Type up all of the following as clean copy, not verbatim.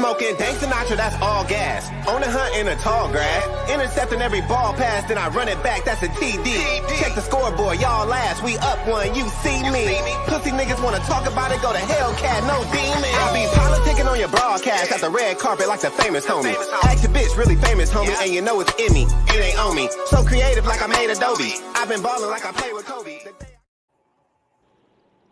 smoking dank Sinatra, that's all gas. On the hunt in the tall grass. Intercepting every ball pass, then I run it back, that's a TD. Check the scoreboard, y'all last. We up one, you see me. Pussy niggas wanna talk about it, go to Hellcat, no demon. I be politicking on your broadcast at the red carpet like the famous homie. Ask your bitch, really famous homie, and you know it's in me. It ain't on me. So creative like I made Adobe. I've been balling like I play with Kobe.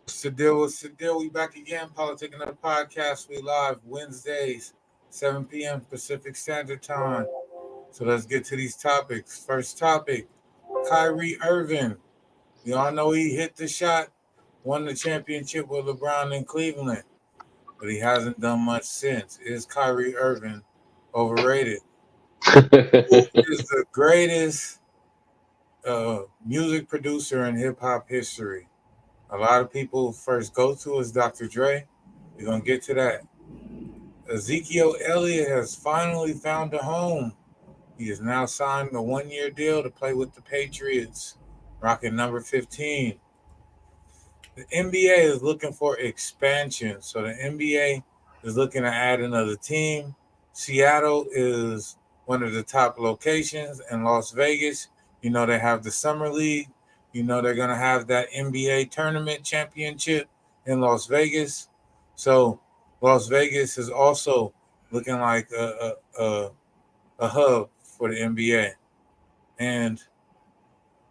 What's the deal? What's the deal? We back again. PolitiKan the podcast. We live Wednesdays, 7 p.m. Pacific Standard Time. So let's get to these topics. First topic, Kyrie Irving. We all know he hit the shot, won the championship with LeBron in Cleveland, but he hasn't done much since. Is Kyrie Irving overrated? Who is the greatest music producer in hip-hop history? A lot of people first go to is Dr. Dre. We're going to get to that. Ezekiel Elliott has finally found a home. He is now signed a one-year deal to play with the Patriots, rocking number 15. The NBA is looking for expansion. So the NBA is looking to add another team. Seattle is one of the top locations, and Las Vegas, you know, they have the Summer League. You know, they're going to have that NBA tournament championship in Las Vegas. So Las Vegas is also looking like a hub for the NBA. And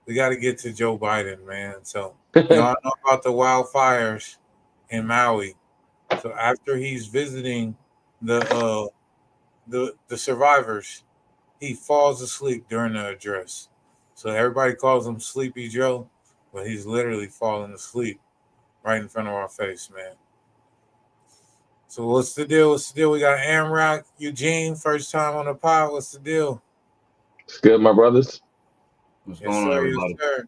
we got to get to Joe Biden, man. So y'all know about the wildfires in Maui. So after he's visiting the survivors, he falls asleep during the address. So everybody calls him Sleepy Joe, but he's literally falling asleep right in front of our face, man. So what's the deal? What's the deal? We got Amrock, Eugene, first time on the pod. What's the deal? It's good, my brothers. What's going on, everybody? Yes,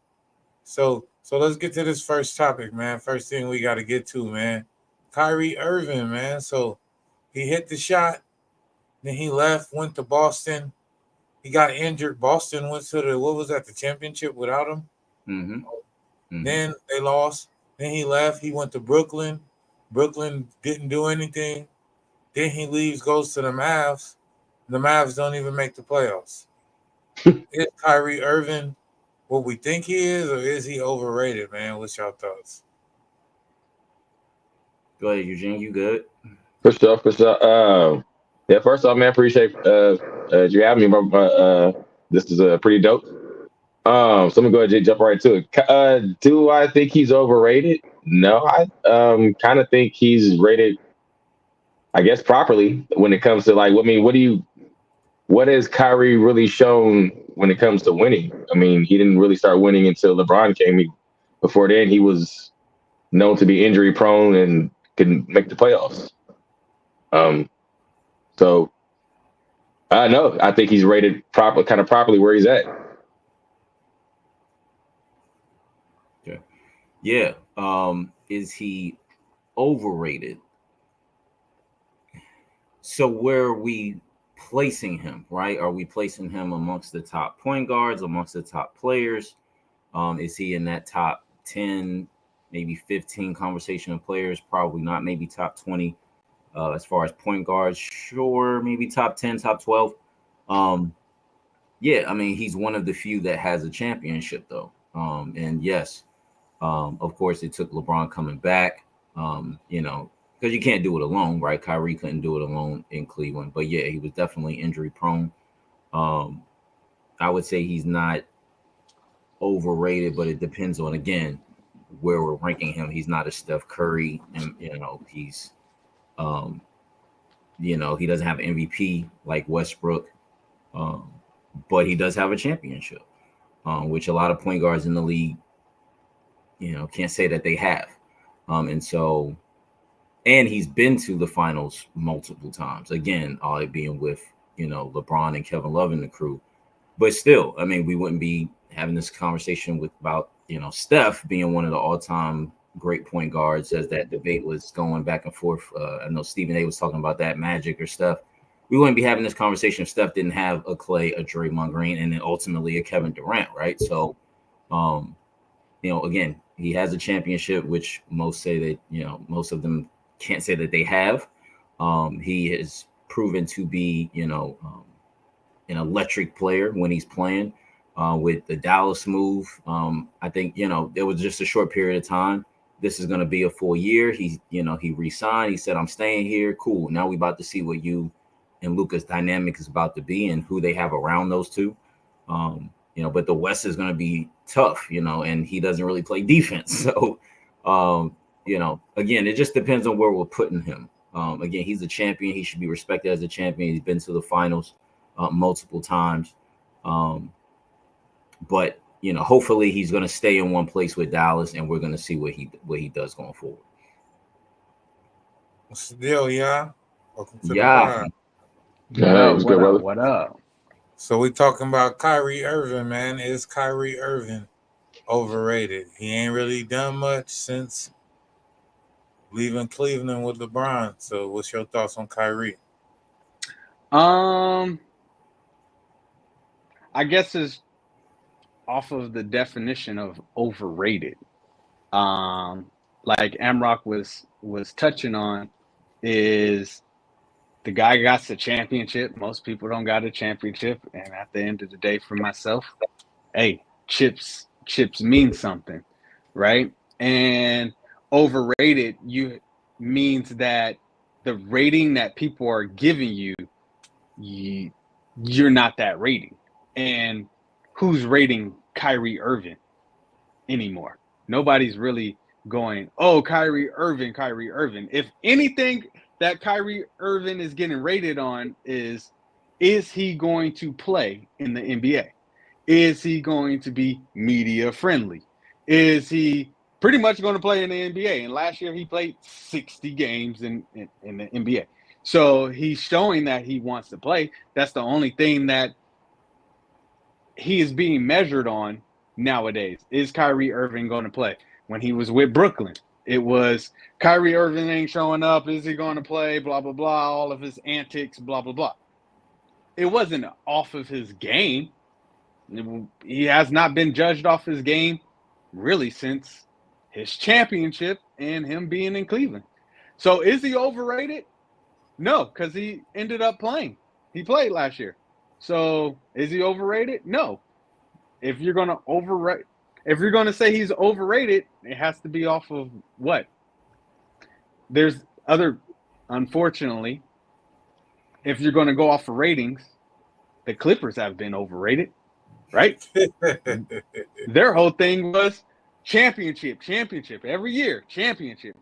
sir. So let's get to this first topic, man. First thing we got to get to, man. Kyrie Irving, man. So he hit the shot, then he left, went to Boston. He got injured. Boston went to the championship without him? Mm-hmm. Then they lost. Then he left. He went to Brooklyn. Brooklyn didn't do anything. Then he leaves, goes to the Mavs. The Mavs don't even make the playoffs. Is Kyrie Irving what we think he is, or is he overrated, man? What's your thoughts? Go ahead, Eugene. You good? For sure. Yeah, first off, man, appreciate you having me, bro. This is pretty dope. So I'm gonna go ahead and jump right to it. Do I think he's overrated? No, I kind of think he's rated, I guess, properly when it comes to what has Kyrie really shown when it comes to winning? I mean, he didn't really start winning until LeBron came. Before then, he was known to be injury prone and couldn't make the playoffs. So no, I think he's rated properly where he's at. Okay. Yeah. Is he overrated? So where are we placing him, right? Are we placing him amongst the top point guards, amongst the top players? Is he in that top 10, maybe 15 conversation of players? Probably not. Maybe top 20. As far as point guards, sure, maybe top 10, top 12. Yeah, I mean, he's one of the few that has a championship, though. And yes, of course, it took LeBron coming back, because you can't do it alone, right? Kyrie couldn't do it alone in Cleveland. But yeah, he was definitely injury prone. I would say he's not overrated, but it depends on, again, where we're ranking him. He's not a Steph Curry, and, he's he doesn't have MVP like Westbrook, but he does have a championship, which a lot of point guards in the league, can't say that they have. And he's been to the finals multiple times. Again, all it being with, LeBron and Kevin Love and the crew. But still, I mean, we wouldn't be having this conversation about Steph being one of the all-time great point guards, as that debate was going back and forth. I know Stephen A was talking about that, Magic or Steph. We wouldn't be having this conversation if Steph didn't have a Clay, a Draymond Green, and then ultimately a Kevin Durant, right? So, again, he has a championship, which most say that, most of them can't say that they have. He has proven to be, an electric player when he's playing. With the Dallas move, I think, it was just a short period of time. This is going to be a full year. He re-signed. He said, I'm staying here. Cool. Now we about to see what you and Luka's dynamic is about to be and who they have around those two. But the West is going to be tough, and he doesn't really play defense. So, again, it just depends on where we're putting him. Again, he's a champion. He should be respected as a champion. He's been to the finals multiple times. But hopefully he's going to stay in one place with Dallas, and we're going to see what he does going forward. What's the deal, yeah? Welcome to Yeah. What up? So we talking about Kyrie Irving, man. Is Kyrie Irving overrated? He ain't really done much since leaving Cleveland with LeBron. So what's your thoughts on Kyrie? I guess it's off of the definition of overrated. Like Amrock was touching on, is the guy got the championship. Most people don't got a championship. And at the end of the day, for myself, hey, chips mean something, right? And overrated means that the rating that people are giving you're not that rating. And who's rating Kyrie Irving anymore? Nobody's really going, oh, Kyrie Irving. If anything that Kyrie Irving is getting rated on is he going to play in the NBA? Is he going to be media friendly? Is he pretty much going to play in the NBA? And last year he played 60 games in the NBA. So he's showing that he wants to play. That's the only thing that he is being measured on nowadays. Is Kyrie Irving going to play? When he was with Brooklyn, it was Kyrie Irving ain't showing up. Is he going to play? Blah, blah, blah. All of his antics, blah, blah, blah. It wasn't off of his game. He has not been judged off his game really since his championship and him being in Cleveland. So is he overrated? No, because he ended up playing. He played last year. So is he overrated? No. If you're going to say he's overrated, it has to be off of what? Unfortunately, if you're going to go off of ratings, the Clippers have been overrated, right? Their whole thing was championship every year, championship.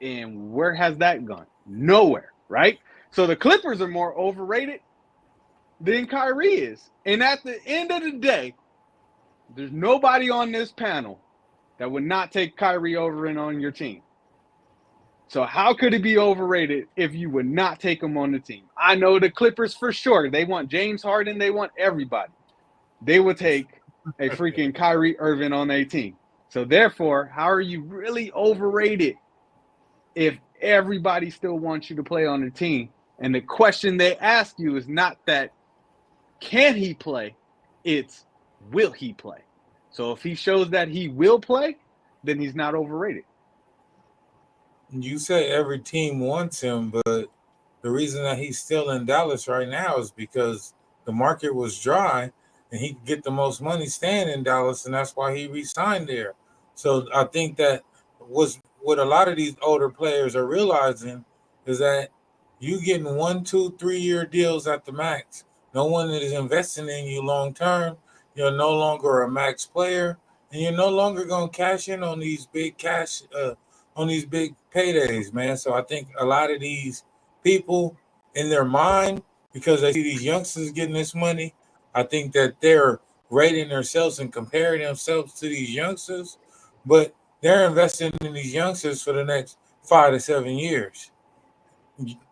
And where has that gone? Nowhere, right? So the Clippers are more overrated than Kyrie is. And at the end of the day, there's nobody on this panel that would not take Kyrie over and on your team. So how could he be overrated if you would not take him on the team? I know the Clippers for sure. They want James Harden. They want everybody. They would take a freaking Kyrie Irving on their team. So therefore, how are you really overrated if everybody still wants you to play on the team? And the question they ask you is not that can he play, it's will he play? So if he shows that he will play, then he's not overrated. You say every team wants him, but the reason that he's still in Dallas right now is because the market was dry and he could get the most money staying in Dallas, and that's why he re-signed there. So I think that was what a lot of these older players are realizing is that you getting 1, 2, 3-year deals at the max. No one is investing in you long term. You're no longer a max player, and you're no longer going to cash in on these big on these big paydays, man. So I think a lot of these people in their mind, because they see these youngsters getting this money, I think that they're rating themselves and comparing themselves to these youngsters, but they're investing in these youngsters for the next 5 to 7 years.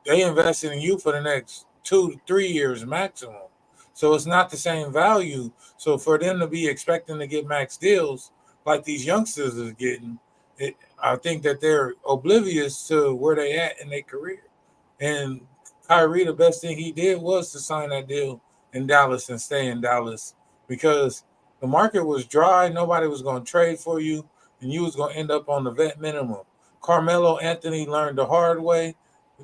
They invested in you for the next 2 to 3 years maximum. So it's not the same value. So for them to be expecting to get max deals like these youngsters are getting, I think that they're oblivious to where they at in their career. And Kyrie, the best thing he did was to sign that deal in Dallas and stay in Dallas because the market was dry. Nobody was going to trade for you, and you was going to end up on the vet minimum. Carmelo Anthony learned the hard way.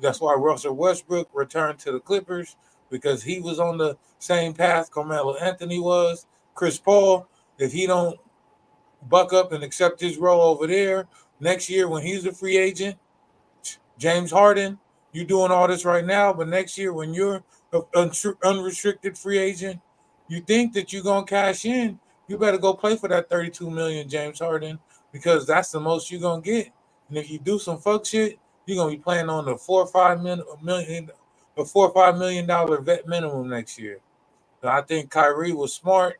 That's why Russell Westbrook returned to the Clippers, because he was on the same path Carmelo Anthony was. Chris Paul, if he don't buck up and accept his role over there next year when he's a free agent, James Harden, you're doing all this right now, but next year when you're an unrestricted free agent, you think that you're going to cash in, you better go play for that $32 million, James Harden, because that's the most you're going to get. And if you do some fuck shit, you're going to be playing on the $4 or $5 million vet minimum next year. So I think Kyrie was smart,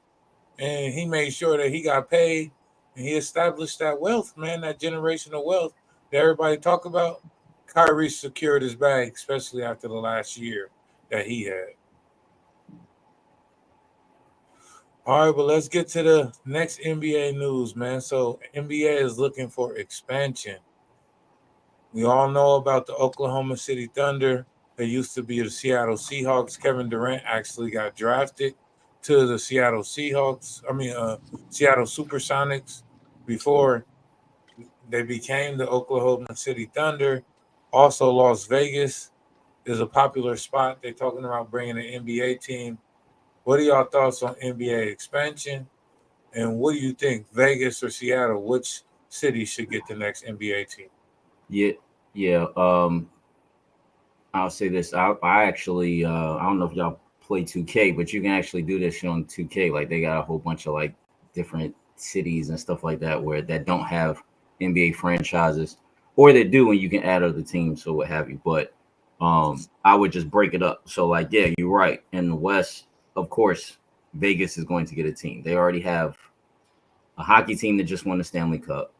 and he made sure that he got paid, and he established that wealth, man, that generational wealth that everybody talk about. Kyrie secured his bag, especially after the last year that he had. All right, but let's get to the next NBA news, man. So NBA is looking for expansion. We all know about the Oklahoma City Thunder. They used to be the Seattle Seahawks. Kevin Durant actually got drafted to the Seattle Seattle Supersonics before they became the Oklahoma City Thunder. Also, Las Vegas is a popular spot. They're talking about bringing an NBA team. What are y'all thoughts on NBA expansion? And what do you think, Vegas or Seattle, which city should get the next NBA team? Yeah. I'll say this. I actually, I don't know if y'all play 2K, but you can actually do this shit on 2K. Like, they got a whole bunch of like different cities and stuff like that that don't have NBA franchises, or they do, and you can add other teams or what have you. But I would just break it up. So, like, yeah, you're right. In the West, of course, Vegas is going to get a team. They already have a hockey team that just won the Stanley Cup,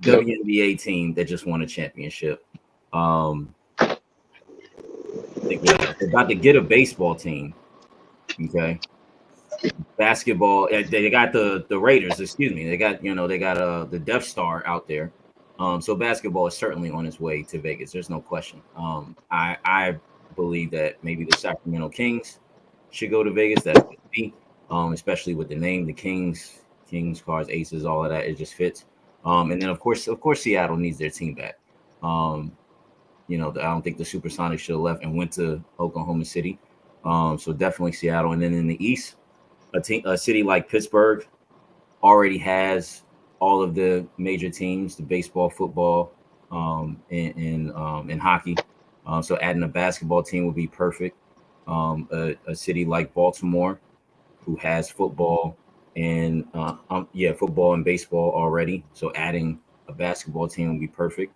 WNBA team that just won a championship. They're about to get a baseball team. Okay. Basketball, they got the Raiders, excuse me. They got the Death Star out there. So basketball is certainly on its way to Vegas. There's no question. I believe that maybe the Sacramento Kings should go to Vegas. That would be, especially with the name, the Kings, cards, aces, all of that. It just fits. And then of course, Seattle needs their team back. I don't think the Supersonics should have left and went to Oklahoma City. So definitely Seattle. And then in the East, a city like Pittsburgh already has all of the major teams, the baseball, football, and hockey. So adding a basketball team would be perfect. A city like Baltimore, who has football and football and baseball already. So adding a basketball team would be perfect.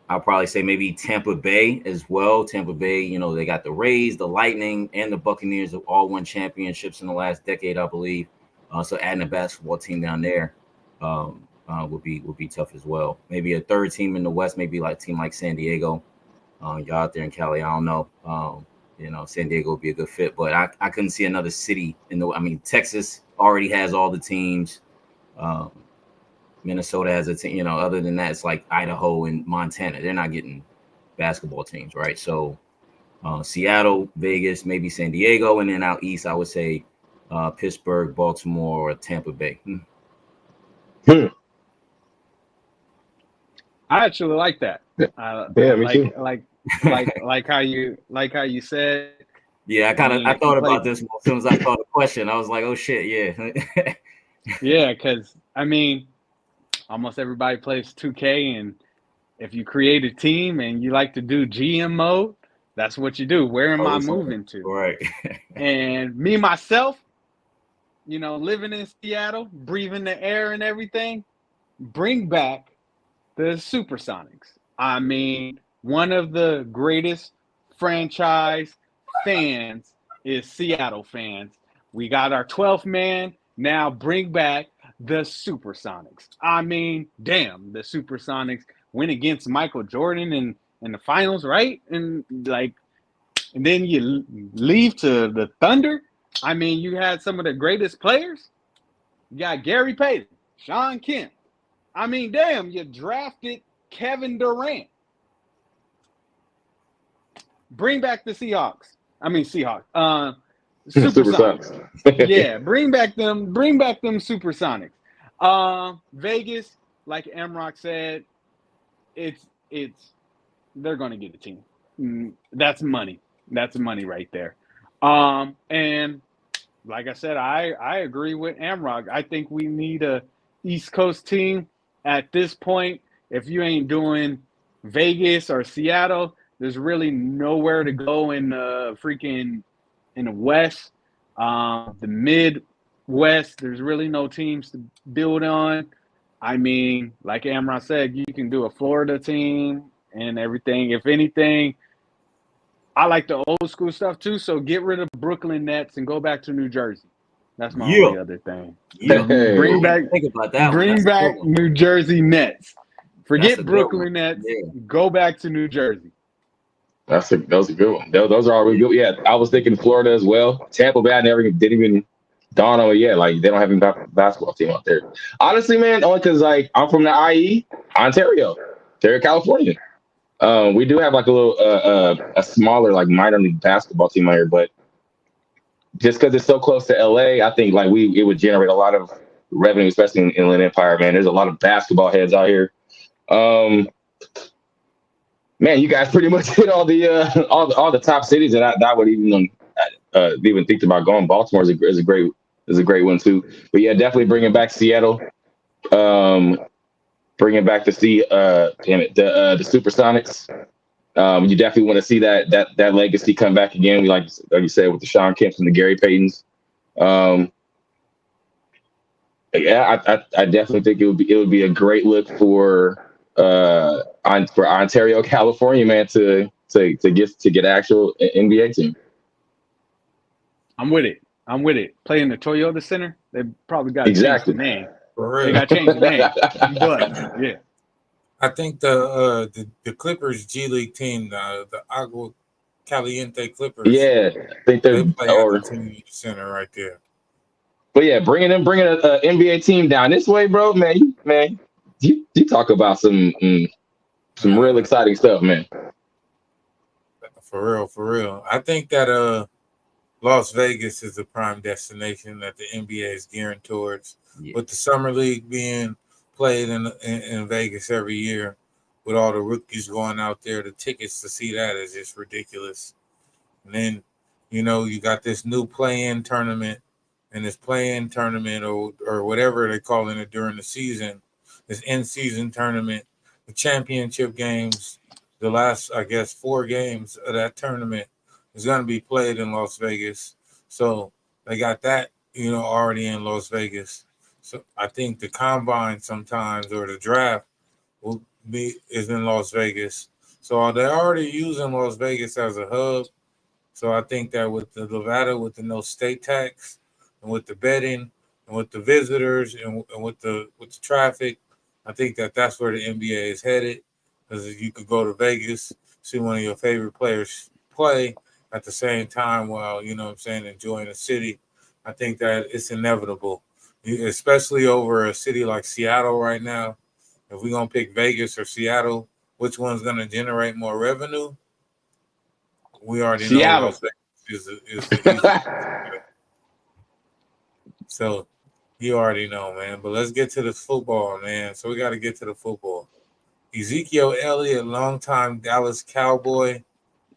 I'll probably say maybe Tampa Bay as well. Tampa Bay, they got the Rays, the Lightning, and the Buccaneers have all won championships in the last decade, I believe. So adding a basketball team down there would be tough as well. Maybe a third team in the West, maybe like a team like San Diego. Y'all out there in Cali, I don't know. San Diego would be a good fit, but I couldn't see another city Texas already has all the teams. Minnesota has a team, other than that, it's like Idaho and Montana. They're not getting basketball teams, right? So Seattle, Vegas, maybe San Diego, and then out east, I would say Pittsburgh, Baltimore, or Tampa Bay. I actually like that. Yeah, me too. Like how you said. Yeah, I thought about this as soon as I saw the question. I was like, oh shit, yeah. Yeah, because almost everybody plays 2K, and if you create a team and you like to do GM mode, that's what you do. Where am I moving to? Right. And me, myself, living in Seattle, breathing the air and everything, bring back the Supersonics. One of the greatest franchise fans is Seattle fans. We got our 12th man. Now bring back the Supersonics. Damn, the Supersonics went against Michael Jordan in the finals, right? And then you leave to the Thunder. You had some of the greatest players. You got Gary Payton, Sean Kemp. Damn, you drafted Kevin Durant. Bring back the Seahawks. Supersonics. Yeah, bring back them Supersonics. Vegas, like Emrock said, they're gonna get a team. that's money. That's money right there. And like I said, I agree with Amrock. I think we need a East Coast team at this point. If you ain't doing Vegas or Seattle, there's really nowhere to go in the West. The Midwest, there's really no teams to build on. I mean, like Amrock said, you can do a Florida team and everything. If anything, I like the old school stuff too. So get rid of Brooklyn Nets and go back to New Jersey. That's my only other thing. Yeah. Bring back Think about that. Bring back New Jersey Nets. Forget Brooklyn Nets. Yeah. Go back to New Jersey. That was a good one. Those are all really good. Yeah, I was thinking Florida as well. Tampa Bay, I didn't even dawn on it yet. Like they don't have a basketball team out there. Honestly, man, only because like I'm from the IE, Ontario, California. We do have like a little a smaller like minor league basketball team out here, but just because it's so close to LA, I think like it would generate a lot of revenue, especially in Inland Empire. Man, there's a lot of basketball heads out here. Man, you guys pretty much hit all the top cities, and I would even think about going. Baltimore is a great one too. But yeah, definitely bringing back Seattle. Bringing back the Supersonics. You definitely want to see that legacy come back again. Like you said, with the Sean Kemps and the Gary Paytons. Yeah, I definitely think it would be a great look for Ontario, California, man, to get actual NBA team. I'm with it. Playing the Toyota Center, they probably got to change the name. For real. They got to change the name. But yeah, I think the Clippers G League team, the Agua Caliente Clippers. Yeah, I think they play at the Toyota Center right there. But yeah, bringing an NBA team down this way, bro, man, you talk about some real exciting stuff, man. For real. I think that Las Vegas is a prime destination that the NBA is gearing towards. Yeah. With the summer league being played in Vegas every year, with all the rookies going out there, the tickets to see that is just ridiculous. And then, you got this new play-in tournament, and this play-in tournament or whatever they're calling it during the season, this in-season tournament, the championship games, the last, I guess, 4 games of that tournament is going to be played in Las Vegas. So they got that, already in Las Vegas. So I think the combine sometimes or the draft is in Las Vegas. So they're already using Las Vegas as a hub. So I think that with the Nevada, with the no state tax, and with the betting, and with the visitors, and with the traffic, I think that's where the NBA is headed. Because you could go to Vegas, see one of your favorite players play at the same time while, enjoying the city. I think that it's inevitable, especially over a city like Seattle right now. If we're going to pick Vegas or Seattle, which one's going to generate more revenue? We already know Las Vegas is the easy. So you already know, man. But let's get to the football, man. So we got to get to the football. Ezekiel Elliott, longtime Dallas Cowboy.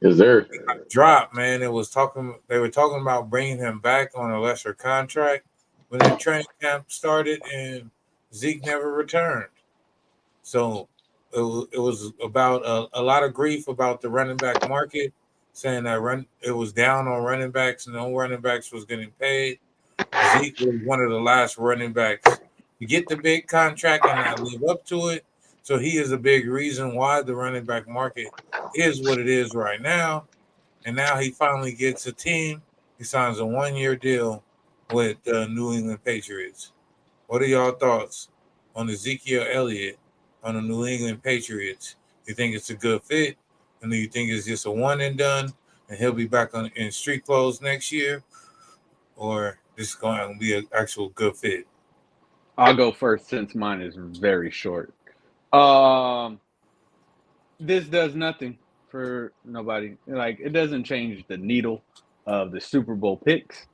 Is there? Dropped, man. They were talking about bringing him back on a lesser contract when the training camp started, and Zeke never returned. So it was about a lot of grief about the running back market, saying that it was down on running backs, and no running backs was getting paid. Zeke was one of the last running backs to get the big contract and not live up to it. So he is a big reason why the running back market is what it is right now. And now he finally gets a team. He signs a 1-year deal with the New England Patriots. What are y'all thoughts on Ezekiel Elliott on the New England Patriots? Do you think it's a good fit? And do you think it's just a one and done and he'll be back in street clothes next year? Or this is going to be an actual good fit? I'll go first since mine is very short. This does nothing for nobody. Like, it doesn't change the needle of the Super Bowl picks.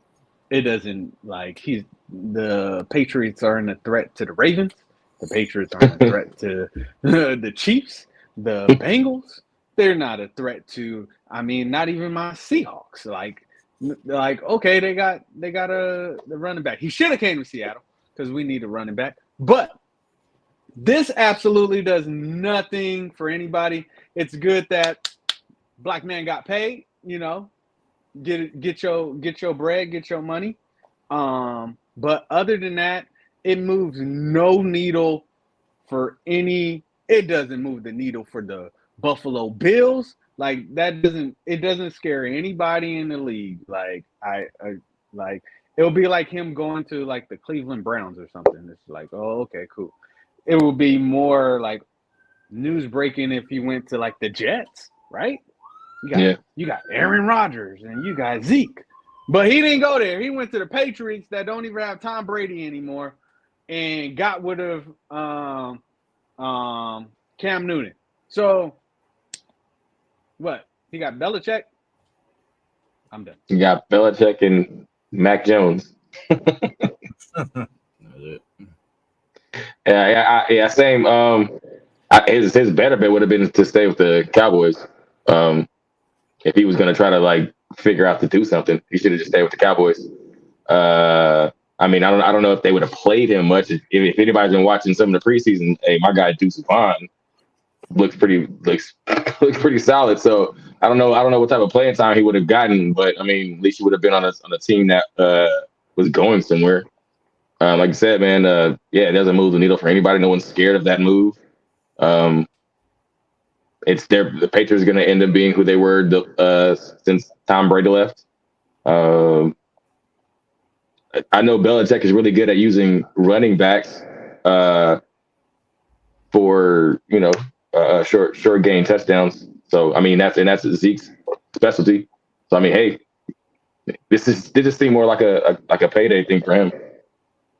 It doesn't, the Patriots aren't a threat to the Ravens. The Patriots aren't a threat to the Chiefs, the Bengals. they're not a threat to. I mean, not even my Seahawks. Okay, they got the running back. He should have came to Seattle because we need a running back. But this absolutely does nothing for anybody. It's good that black man got paid. Get your bread, get your money. But other than that, it moves no needle for any. It doesn't move the needle for the Buffalo Bills. Like that doesn't scare anybody in the league. Like it'll be like him going to like the Cleveland Browns or something. It's like, oh, okay, cool. It will be more like news breaking if he went to like the Jets, right? You got Aaron Rodgers and you got Zeke. But he didn't go there. He went to the Patriots that don't even have Tom Brady anymore and got rid of Cam Newton. So what? He got Belichick? I'm done. You got Belichick and Mac Jones. Yeah, same. His better bet would have been to stay with the Cowboys. If he was going to try to like figure out to do something, he should have just stayed with the Cowboys. I mean, I don't know if they would have played him much. If anybody's been watching some of the preseason, hey, my guy Deuce Vaughn looks pretty solid. So I don't know what type of playing time he would have gotten, but I mean, at least he would have been on a team that was going somewhere. Like you said, man, it doesn't move the needle for anybody. No one's scared of that move. The Patriots are going to end up being who they were since Tom Brady left. I know Belichick is really good at using running backs for short gain touchdowns. So I mean that's Zeke's specialty. So I mean, hey, this just seemed more like a payday thing for him,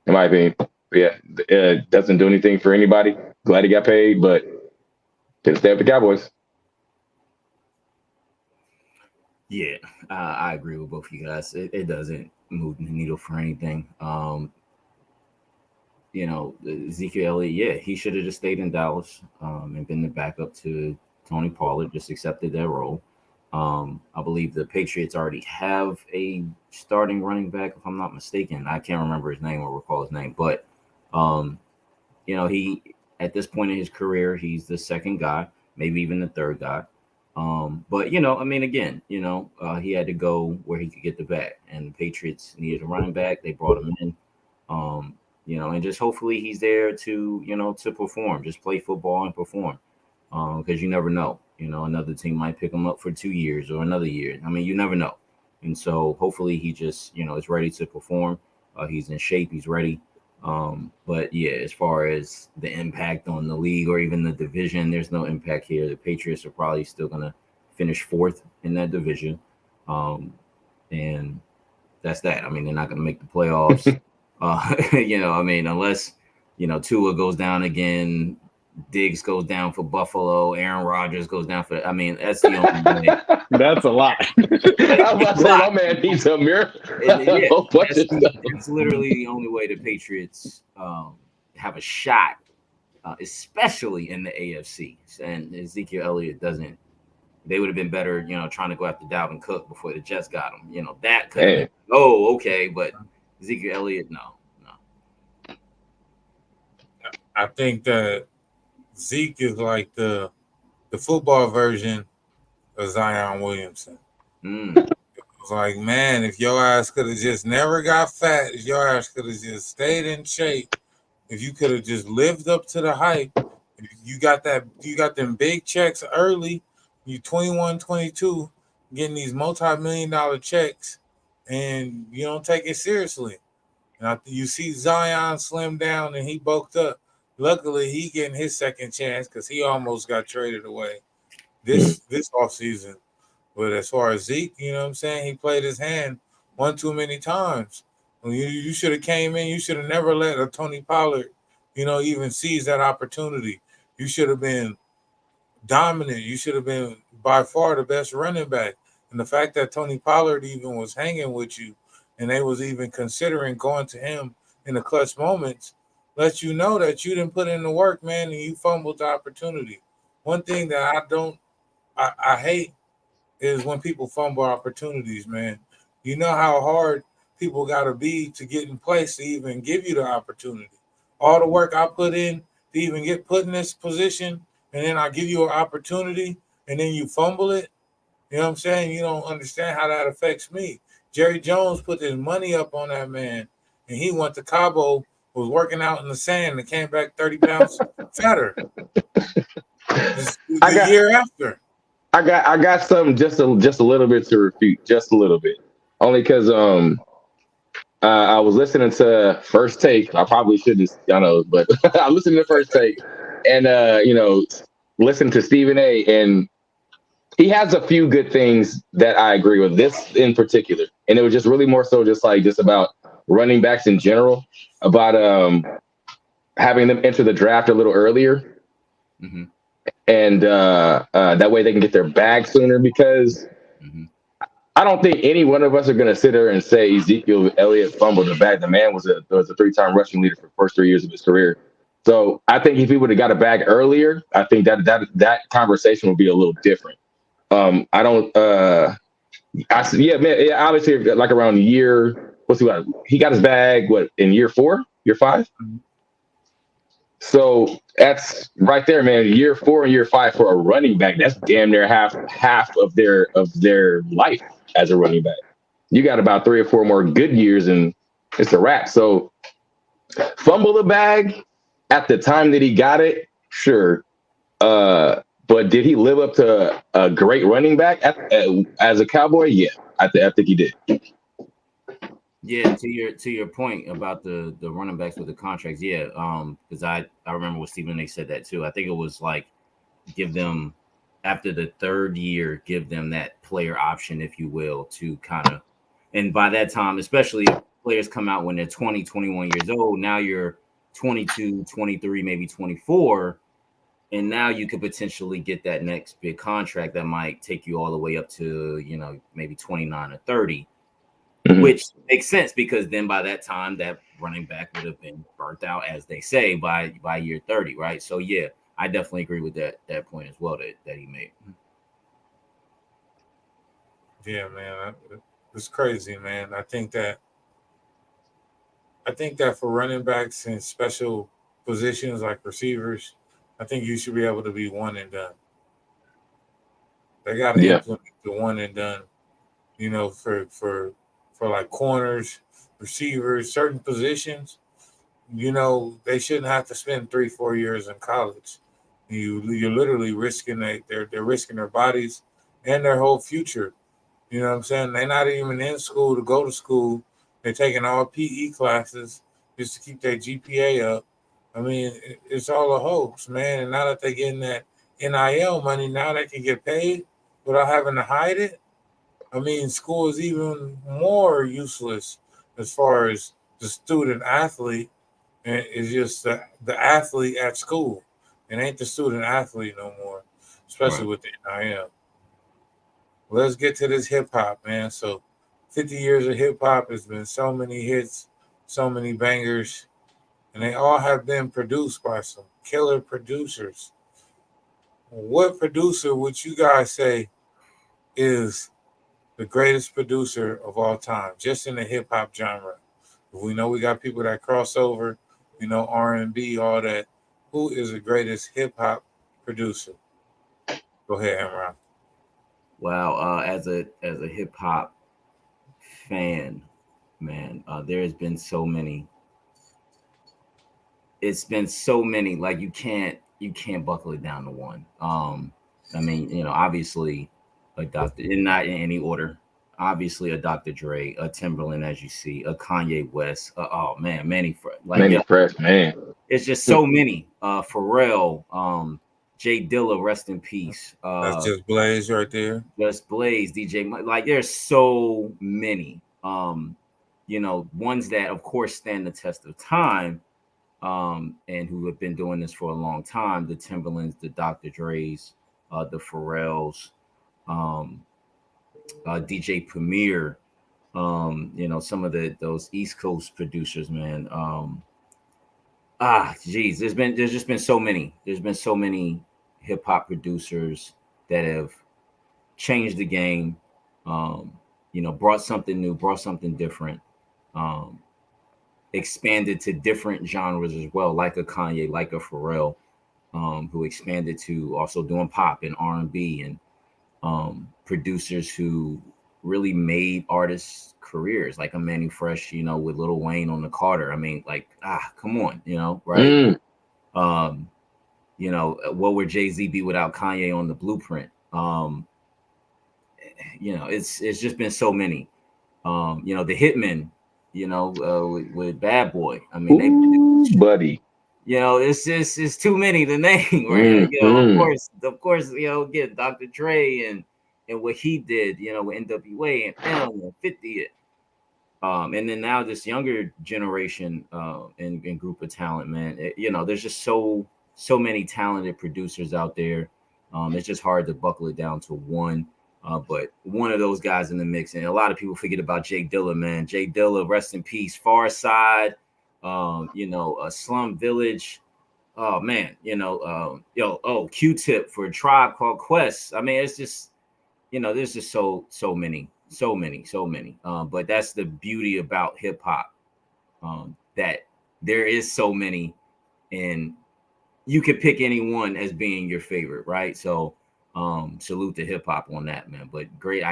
in my opinion. But yeah, it doesn't do anything for anybody. Glad he got paid, but didn't stay with the Cowboys. Yeah, I agree with both of you guys. It doesn't move the needle for anything. Ezekiel Elliott, yeah, he should have just stayed in Dallas and been the backup to Tony Pollard, just accepted that role. I believe the Patriots already have a starting running back, if I'm not mistaken. I can't remember his name or recall his name, but he at this point in his career, he's the second guy, maybe even the third guy. But he had to go where he could get the bag, and the Patriots needed a running back. They brought him in, and just hopefully he's there to perform, just play football and perform. Because you never know, another team might pick him up for 2 years or another year. I mean, you never know. And so hopefully he just, is ready to perform. He's in shape. He's ready. But yeah, as far as the impact on the league or even the division, there's no impact here. The Patriots are probably still going to finish fourth in that division. And that's that. I mean, they're not going to make the playoffs. Unless, Tua goes down again, Diggs goes down for Buffalo, Aaron Rodgers goes down for, that's the only way. That's a lot. I was about to say, my man needs a mirror. It's literally the only way the Patriots have a shot, especially in the AFC. And Ezekiel Elliott doesn't. They would have been better, trying to go after Dalvin Cook before the Jets got him. That could have been, okay, but Ezekiel Elliott, no. I think that Zeke is like the football version of Zion Williamson. It's like, man, if your ass could have just never got fat, if your ass could have just stayed in shape, if you could have just lived up to the hype, if you got them big checks early, you 21, 22, getting these multi-million-dollar checks, and you don't take it seriously. And you see Zion slim down and he bulked up. Luckily, he getting his second chance because he almost got traded away this offseason. But as far as Zeke, you know what I'm saying, he played his hand one too many times. You should have came in. You should have never let a Tony Pollard, even seize that opportunity. You should have been dominant. You should have been by far the best running back. And the fact that Tony Pollard even was hanging with you and they was even considering going to him in the clutch moments lets you know that you didn't put in the work, man, and you fumbled the opportunity. One thing that I don't I hate is when people fumble opportunities, man. You know how hard people got to be to get in place to even give you the opportunity. All the work I put in to even get put in this position, and then I give you an opportunity, and then you fumble it. You know what I'm saying? You don't understand how that affects me. Jerry Jones put his money up on that man, and he went to Cabo, was working out in the sand, and came back 30 pounds fatter I the got year after. I got something just a little bit to refute, just a little bit. Only because I was listening to First Take. I probably shouldn't, y'all know, but I listened to First Take, and listened to Stephen A. And he has a few good things that I agree with. This in particular, and it was just really more so just about running backs in general, about having them enter the draft a little earlier, Mm-hmm. and that way they can get their bag sooner. Because I don't think any one of us are going to sit there and say Ezekiel Elliott fumbled the bag. The man was a 3-time rushing leader for the first 3 years of his career. So I think if he would have got a bag earlier, I think that conversation would be a little different. I don't. Man. Yeah, obviously, like around year. He got his bag. What, in year 4, year 5? So that's right there, man. Year 4 and year 5 for a running back. That's damn near half of their life as a running back. You got about 3 or 4 more good years, and it's a wrap. So fumble the bag at the time that he got it, sure. But did he live up to a great running back as a Cowboy? Yeah, I think he did. Yeah, to your point about the running backs with the contracts, yeah. Because I remember what Stephen A. said that too. I think it was like give them after the 3rd year, give them that player option, if you will, to kind of, and by that time, especially if players come out when they're 20, 21 years old, now you're 22, 23, maybe 24. And now you could potentially get that next big contract that might take you all the way up to, maybe 29 or 30, which makes sense because then by that time that running back would have been burnt out, as they say, by year 30, right? So yeah, I definitely agree with that point as well that he made. Yeah, man, it's crazy, man. I think that for running backs in special positions like receivers, I think you should be able to be one and done. They got to implement the one and done. For like corners, receivers, certain positions. They shouldn't have to spend 3-4 years in college. You're literally risking they're risking their bodies and their whole future. You know what I'm saying? They're not even in school to go to school. They're taking all PE classes just to keep their GPA up. I mean, it's all a hoax, man. And now that they're getting that NIL money, now they can get paid without having to hide it. I mean, school is even more useless as far as the student athlete. And it's just the athlete at school. It ain't the student athlete no more, especially with the NIL. Let's get to this hip hop, man. So 50 years of hip hop has been so many hits, so many bangers, and they all have been produced by some killer producers. What producer would you guys say is the greatest producer of all time, just in the hip hop genre? We know we got people that cross over, R&B, all that. Who is the greatest hip hop producer? Go ahead, Imran. Well, as a hip hop fan, man, there has been so many. It's been so many. Like you can't buckle it down to one. I mean, obviously, a Dr. Not in any order. Obviously, a Dr. Dre, a Timberland, as you see, a Kanye West. Oh man, Manny Fresh, man. It's just so many. Pharrell, Jay Dilla, rest in peace. That's just Blaze right there. Just Blaze, DJ. Like there's so many. Ones that of course stand the test of time. And who have been doing this for a long time, the Timberlands, the Dr. Dre's, the Pharrells, DJ Premier, some of those East Coast producers, man. There's just been so many. There's been so many hip hop producers that have changed the game, brought something new, brought something different, expanded to different genres as well, like a Kanye, like a Pharrell, who expanded to also doing pop and R&B, and producers who really made artists careers, like a Manny Fresh, with Lil Wayne on the Carter. I mean, like, come on, right? What would Jay-Z be without Kanye on the Blueprint? It's just been so many. The Hitmen, with Bad Boy. I mean, buddy. It's too many to name, right? Of course, get Dr. Dre and what he did, with NWA and M and 50. And then now this younger generation and group of talent, man. There's just so many talented producers out there. It's just hard to buckle it down to one. But one of those guys in the mix, and a lot of people forget about Jay Dilla, man. Jay Dilla, rest in peace. Far Side, a Slum Village. Oh man, Q-Tip for a Tribe Called Quest. I mean, it's just, there's just so many. But that's the beauty about hip hop, that there is so many, and you can pick any one as being your favorite, right? So, salute to hip hop on that, man. But great.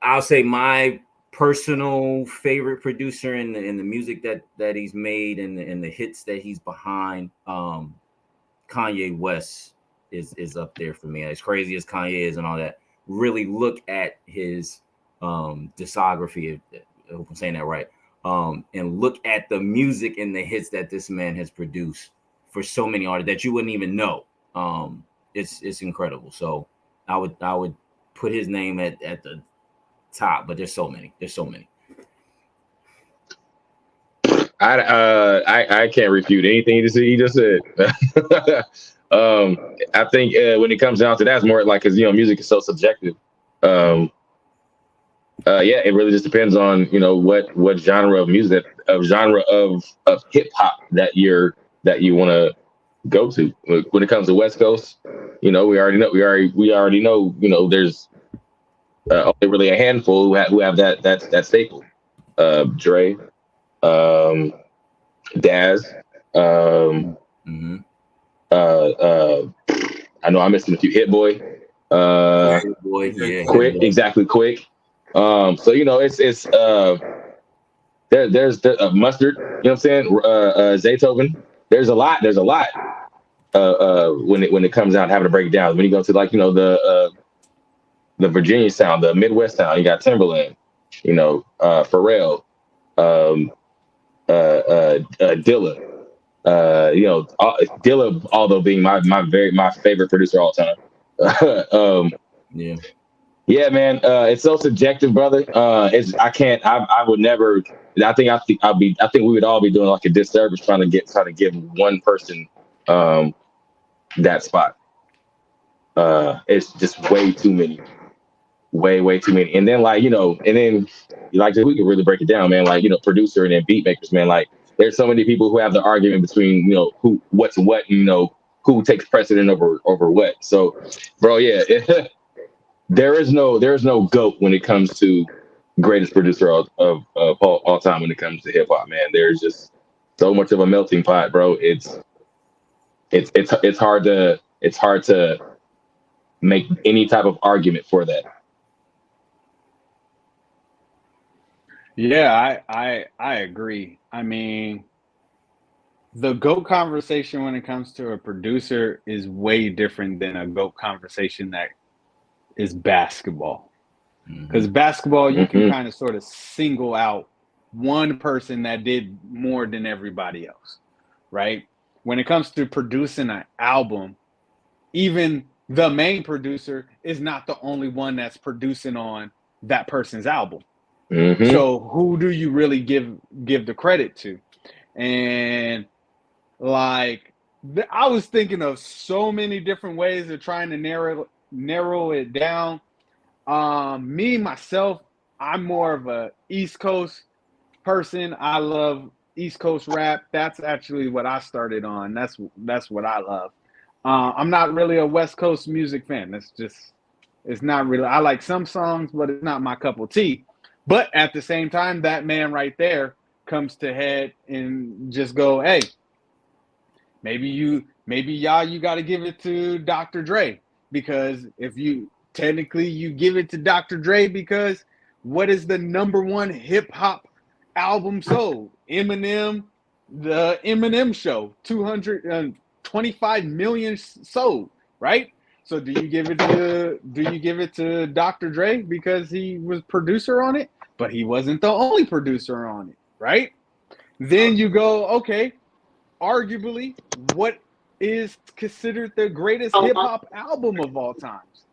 I'll say my personal favorite producer in the music that he's made and the hits that he's behind, Kanye West is up there for me. As crazy as Kanye is and all that, really look at his discography. I hope I'm saying that right. And look at the music and the hits that this man has produced for so many artists that you wouldn't even know. It's incredible. So I would put his name at the top, but there's so many. I can't refute anything you just said. I think when it comes down to that, it's more like, because music is so subjective. It really just depends on what genre of music, genre of hip hop that you want to go to. When it comes to West Coast, we already know there's only really a handful who have that staple. Dre, Daz, I know I'm missing a few. Hit Boy, Quick, exactly, Quick. So it's there's Mustard, what I'm saying, Zaytoven. There's a lot when it comes out, having to break it down. When you go to the Virginia sound, the Midwest sound, you got Timberland, Pharrell, Dilla, Dilla, although being my favorite producer all time. Yeah, man. It's so subjective, brother. I would never. I think we would all be doing like a disservice trying to give one person that spot. It's just way too many. Way too many. And then we could really break it down, man. Like, producer and then beat makers, man. Like, there's so many people who have the argument between, what's what, who takes precedent over what. So, bro, yeah, there is no GOAT when it comes to greatest producer of all time when it comes to hip hop, man. There's just so much of a melting pot, bro. It's hard to make any type of argument for that. Yeah, I agree. I mean, the GOAT conversation when it comes to a producer is way different than a GOAT conversation that is basketball. Because basketball, you can kind of sort of single out one person that did more than everybody else, right? When it comes to producing an album, even the main producer is not the only one that's producing on that person's album. So who do you really give the credit to? And like, I was thinking of so many different ways of trying to narrow it down. Me myself, I'm more of a East Coast person. I love East Coast rap. That's actually what I started on. That's what I love. I'm not really a West Coast music fan. It's not really. I like some songs, but it's not my cup of tea. But at the same time, that man right there comes to head and just go, hey, maybe y'all, you got to give it to Dr. Dre, because if you technically you give it to Dr. Dre, because what is the number one hip hop album sold? Eminem, the Eminem Show, 225 million sold, right? So do you give it to Dr. Dre because he was producer on it, but he wasn't the only producer on it, right? Then you go, okay, arguably, what is considered the greatest hip hop album of all times?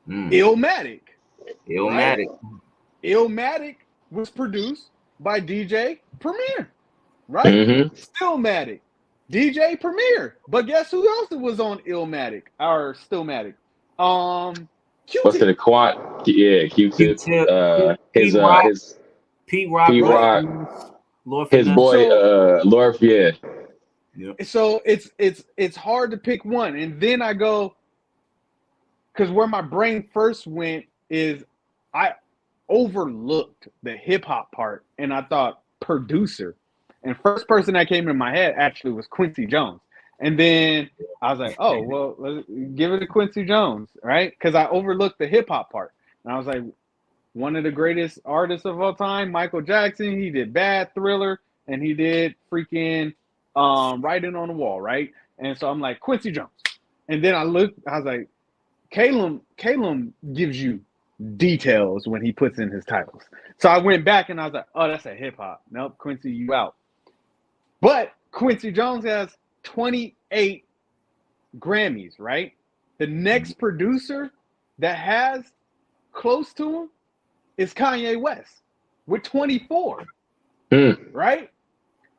Illmatic. Illmatic. Right? Illmatic was produced by DJ Premier, right? Mm-hmm. Stillmatic, DJ Premier. But guess who else was on Illmatic or Stillmatic? What's it? Q-Tip. A quant? Yeah, Q-Tip. His Pete Rock, his boy, Lord, yeah. Yep. So it's hard to pick one, and then I go, because where my brain first went is I overlooked the hip hop part, and I thought producer, and first person that came in my head actually was Quincy Jones, and then I was like, oh well, let's give it to Quincy Jones, right? Because I overlooked the hip hop part, and I was like, one of the greatest artists of all time, Michael Jackson. He did Bad, Thriller, and he did freaking Writing on the Wall, right? And so I'm like, Quincy Jones. And then I was like, Calum gives you details when he puts in his titles. So I went back and I was like, oh, that's a hip hop. Nope, Quincy, you out. But Quincy Jones has 28 Grammys, right? The next producer that has close to him is Kanye West with 24, right?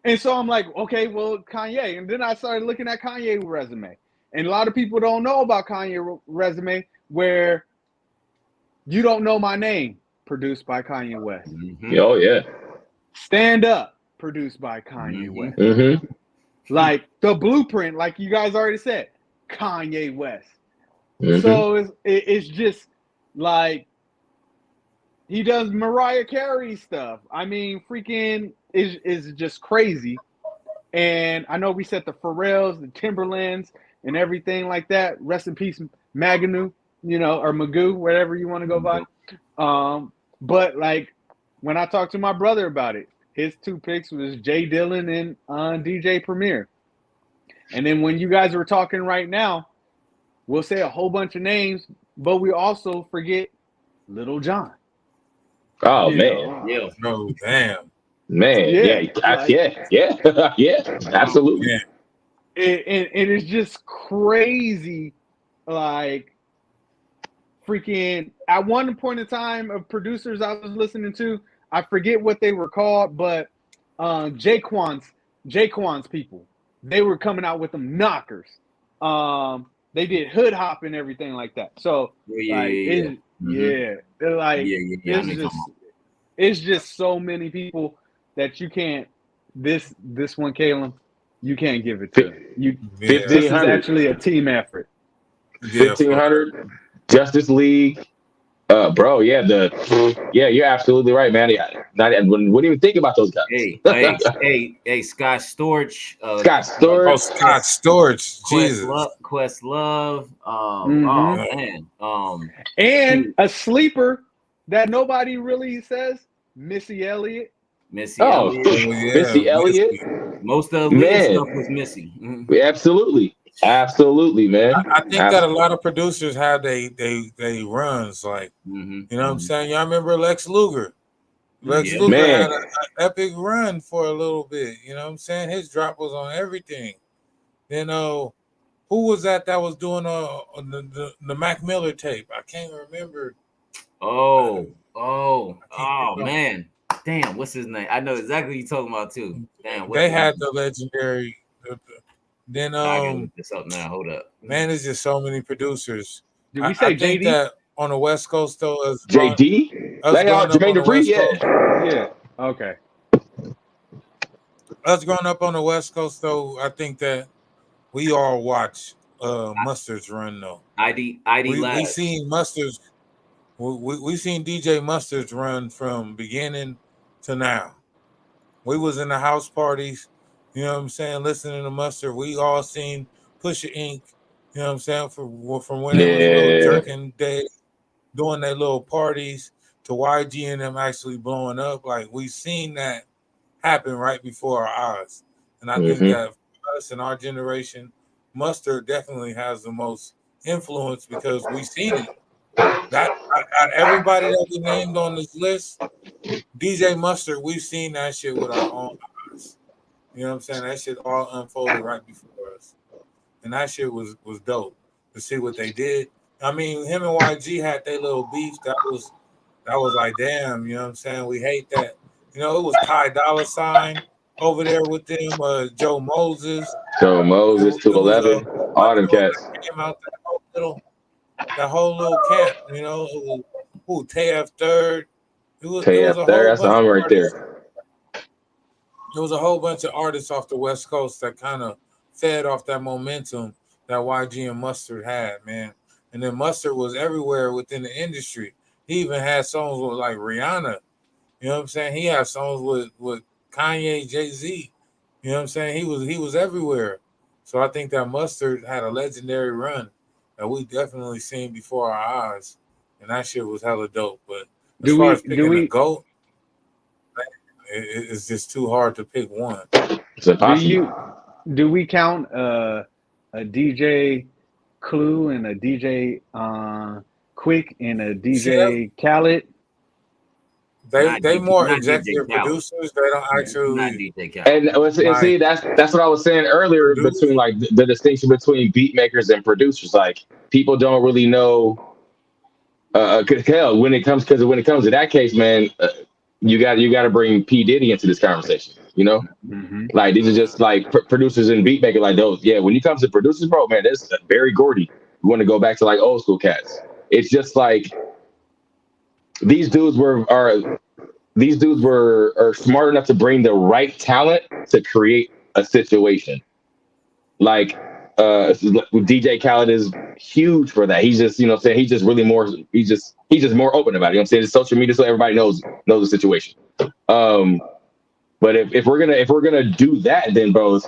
And so I'm like, okay, well, Kanye. And then I started looking at Kanye's resume. And a lot of people don't know about Kanye's resume, where You Don't Know My Name, produced by Kanye West. Mm-hmm. Oh, yeah. Stand Up, produced by Kanye West. Mm-hmm. Like The Blueprint, like you guys already said, Kanye West. Mm-hmm. So it's just like, he does Mariah Carey stuff. I mean, freaking is just crazy. And I know we said the Pharrells, the Timberlands, and everything like that. Rest in peace, Magoo, or Magoo, whatever you want to go by. But like, when I talked to my brother about it, his two picks was Jay Dillon and DJ Premier. And then when you guys were talking right now, we'll say a whole bunch of names, but we also forget Little John. Oh, man. Yeah. No, damn. Man, yeah, absolutely. Yeah. And it's just crazy, like, freaking, at one point in time of producers I was listening to, I forget what they were called, but Jaquan's people, they were coming out with them knockers. They did Hood Hop and everything like that. So it's just so many people that you can't. This one, Caleb, you can't give it to. This is actually a team effort. 1500, Justice League. Bro, you're absolutely right, man. Wouldn't even think about those guys. Hey, Scott Storch. Scott Storch. Jesus. Questlove. Oh man. And a sleeper that nobody really says, Missy Elliott. Missy Elliott. Most of the stuff was Missy. Mm-hmm. Absolutely, man. I think that a lot of producers have they runs, like, you know what I'm saying? Y'all remember Lex Luger? Lex Luger had an epic run for a little bit. You know what I'm saying? His drop was on everything. Then who was that was doing the Mac Miller tape? I can't remember. Man. Damn, what's his name? I know exactly what you're talking about too. Damn, they had the legendary. Then I gotta look this up now. Hold up. Man, there's just so many producers. Did we say I think JD? that on the West Coast though, JD? Jermaine Dupri, yeah. Okay. Us growing up on the West Coast though, I think that we all watch Mustard's run though. ID We Labs. seen Mustard's. We seen DJ Mustard's run from beginning to now. We was in the house parties, you know what I'm saying, listening to Mustard. We all seen Pusha Inc., you know what I'm saying, from when it was little Yeah. jerking day, doing their little parties, to YG and them actually blowing up. Like, we seen that happen right before our eyes. And I think that for us in our generation, Mustard definitely has the most influence because we seen it. That out everybody that we named on this list, DJ Mustard, we've seen that shit with our own eyes. You know what I'm saying? That shit all unfolded right before us. And that shit was dope to see what they did. I mean, him and YG had their little beef. That was like, damn, you know what I'm saying? We hate that. You know, it was Ty Dolla $ign over there with them, Joe Moses. Joe Moses, It was 211, all them cats. Came out that whole little camp, you know. It was TF Third. It was a whole that's the bunch hum of right artists. there. There was a whole bunch of artists off the West Coast that kind of fed off that momentum that YG and Mustard had, man. And then Mustard was everywhere within the industry. He even had songs with like Rihanna. You know what I'm saying? He had songs with Kanye, Jay-Z. You know what I'm saying? He was everywhere. So I think that Mustard had a legendary run that we definitely seen before our eyes. And that shit was hella dope. But as far as picking a GOAT, it's just too hard to pick one. It's impossible. Do we count a DJ Clue and a DJ Quick and a DJ Khaled? They more executive producers. They don't actually. And see, that's what I was saying earlier between like the distinction between beat makers and producers. Like, people don't really know. Hell, when it comes to that case, man, you got to bring P Diddy into this conversation. You know, like, these are just like producers and beat makers. Like, those, yeah. When it comes to producers, bro, man, there's Barry Gordy. We want to go back to like old school cats. It's just like these dudes are smart enough to bring the right talent to create a situation. Like, DJ Khaled is huge for that. He's just, you know what I'm saying, he's just more open about it. You know what I'm saying? It's social media, so everybody knows the situation. But if we're gonna do that, then, bro,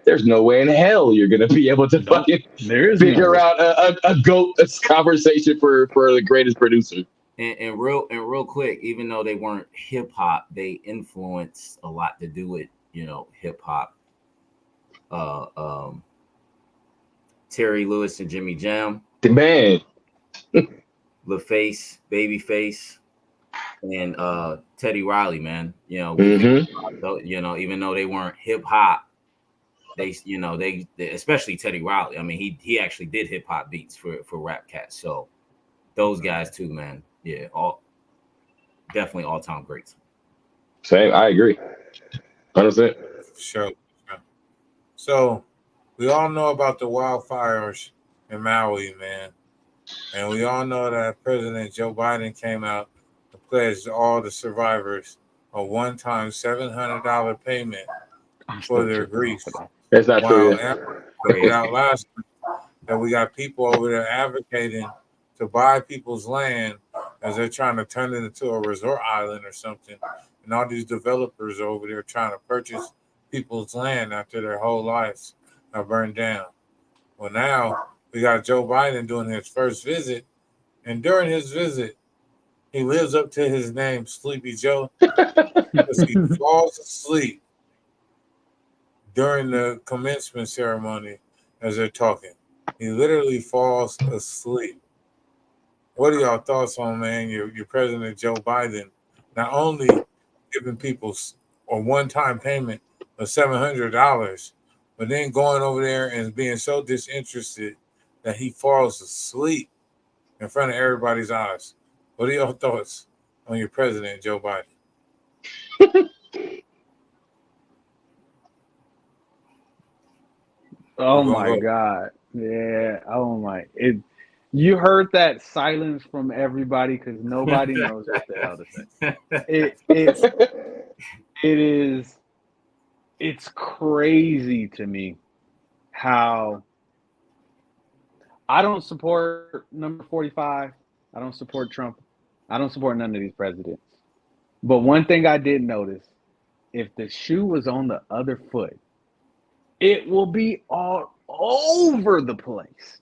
there's no way in hell you're gonna be able to fucking figure out a GOAT conversation for the greatest producer. And real quick, even though they weren't hip hop, they influenced a lot to do with, you know, hip hop. Terry Lewis and Jimmy Jam, the man, LaFace, Babyface, and Teddy Riley, man. You know, you know, even though they weren't hip hop, they especially Teddy Riley. I mean, he actually did hip hop beats for Rap Cats. So those guys too, man. Yeah, definitely all time greats. Same, I agree, 100%. Sure. So we all know about the wildfires in Maui, man, and we all know that President Joe Biden came out and pledged all the survivors a one-time $700 payment for their grief. That's not true. Out last week that we got people over there advocating to buy people's land as they're trying to turn it into a resort island or something. And all these developers over there trying to purchase people's land after their whole lives are burned down. Well, now we got Joe Biden doing his first visit. And during his visit, he lives up to his name, Sleepy Joe, because he falls asleep during the commencement ceremony as they're talking. He literally falls asleep. What are y'all thoughts on, man, your President Joe Biden not only giving people a one-time payment of $700, but then going over there and being so disinterested that he falls asleep in front of everybody's eyes? What are your thoughts on your President Joe Biden? Oh my God. Yeah. Oh my. You heard that silence from everybody because nobody knows what the hell to say. It's crazy to me how I don't support number 45. I don't support Trump. I don't support none of these presidents. But one thing I did notice, if the shoe was on the other foot, it will be all over the place.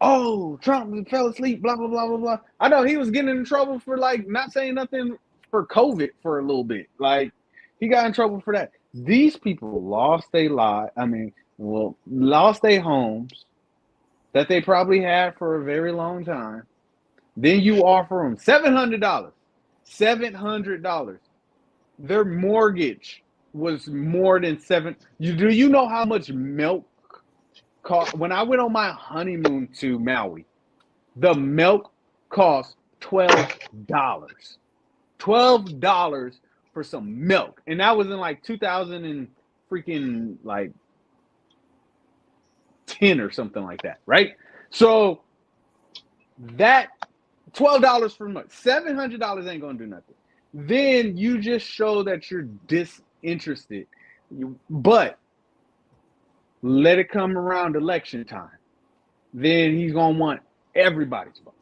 Oh, Trump fell asleep, blah, blah, blah, blah, blah. I know he was getting in trouble for like not saying nothing for COVID for a little bit. Like he got in trouble for that. These people lost their lives. Lost their homes that they probably had for a very long time. Then you offer them $700. $700. Their mortgage was more than do you know how much milk cost? When I went on my honeymoon to Maui, the milk cost $12. $12 for some milk. And that was in like 2000 and freaking like 10 or something like that, right? So that $12 for milk, $700 ain't gonna do nothing. Then you just show that you're disinterested. But let it come around election time. Then he's going to want everybody's vote.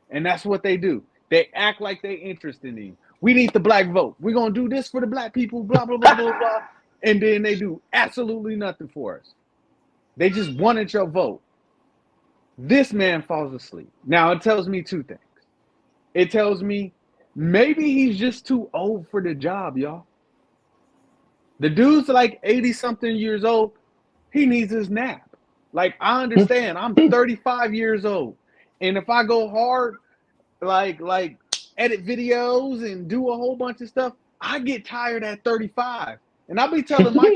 And that's what they do. They act like they're interested in you. We need the black vote. We're going to do this for the black people, blah, blah, blah, blah, blah. And then they do absolutely nothing for us. They just wanted your vote. This man falls asleep. Now, it tells me two things. It tells me maybe he's just too old for the job, y'all. The dude's like 80-something years old. He needs his nap. Like, I understand. I'm 35 years old. And if I go hard, like edit videos and do a whole bunch of stuff, I get tired at 35. And I'll be telling my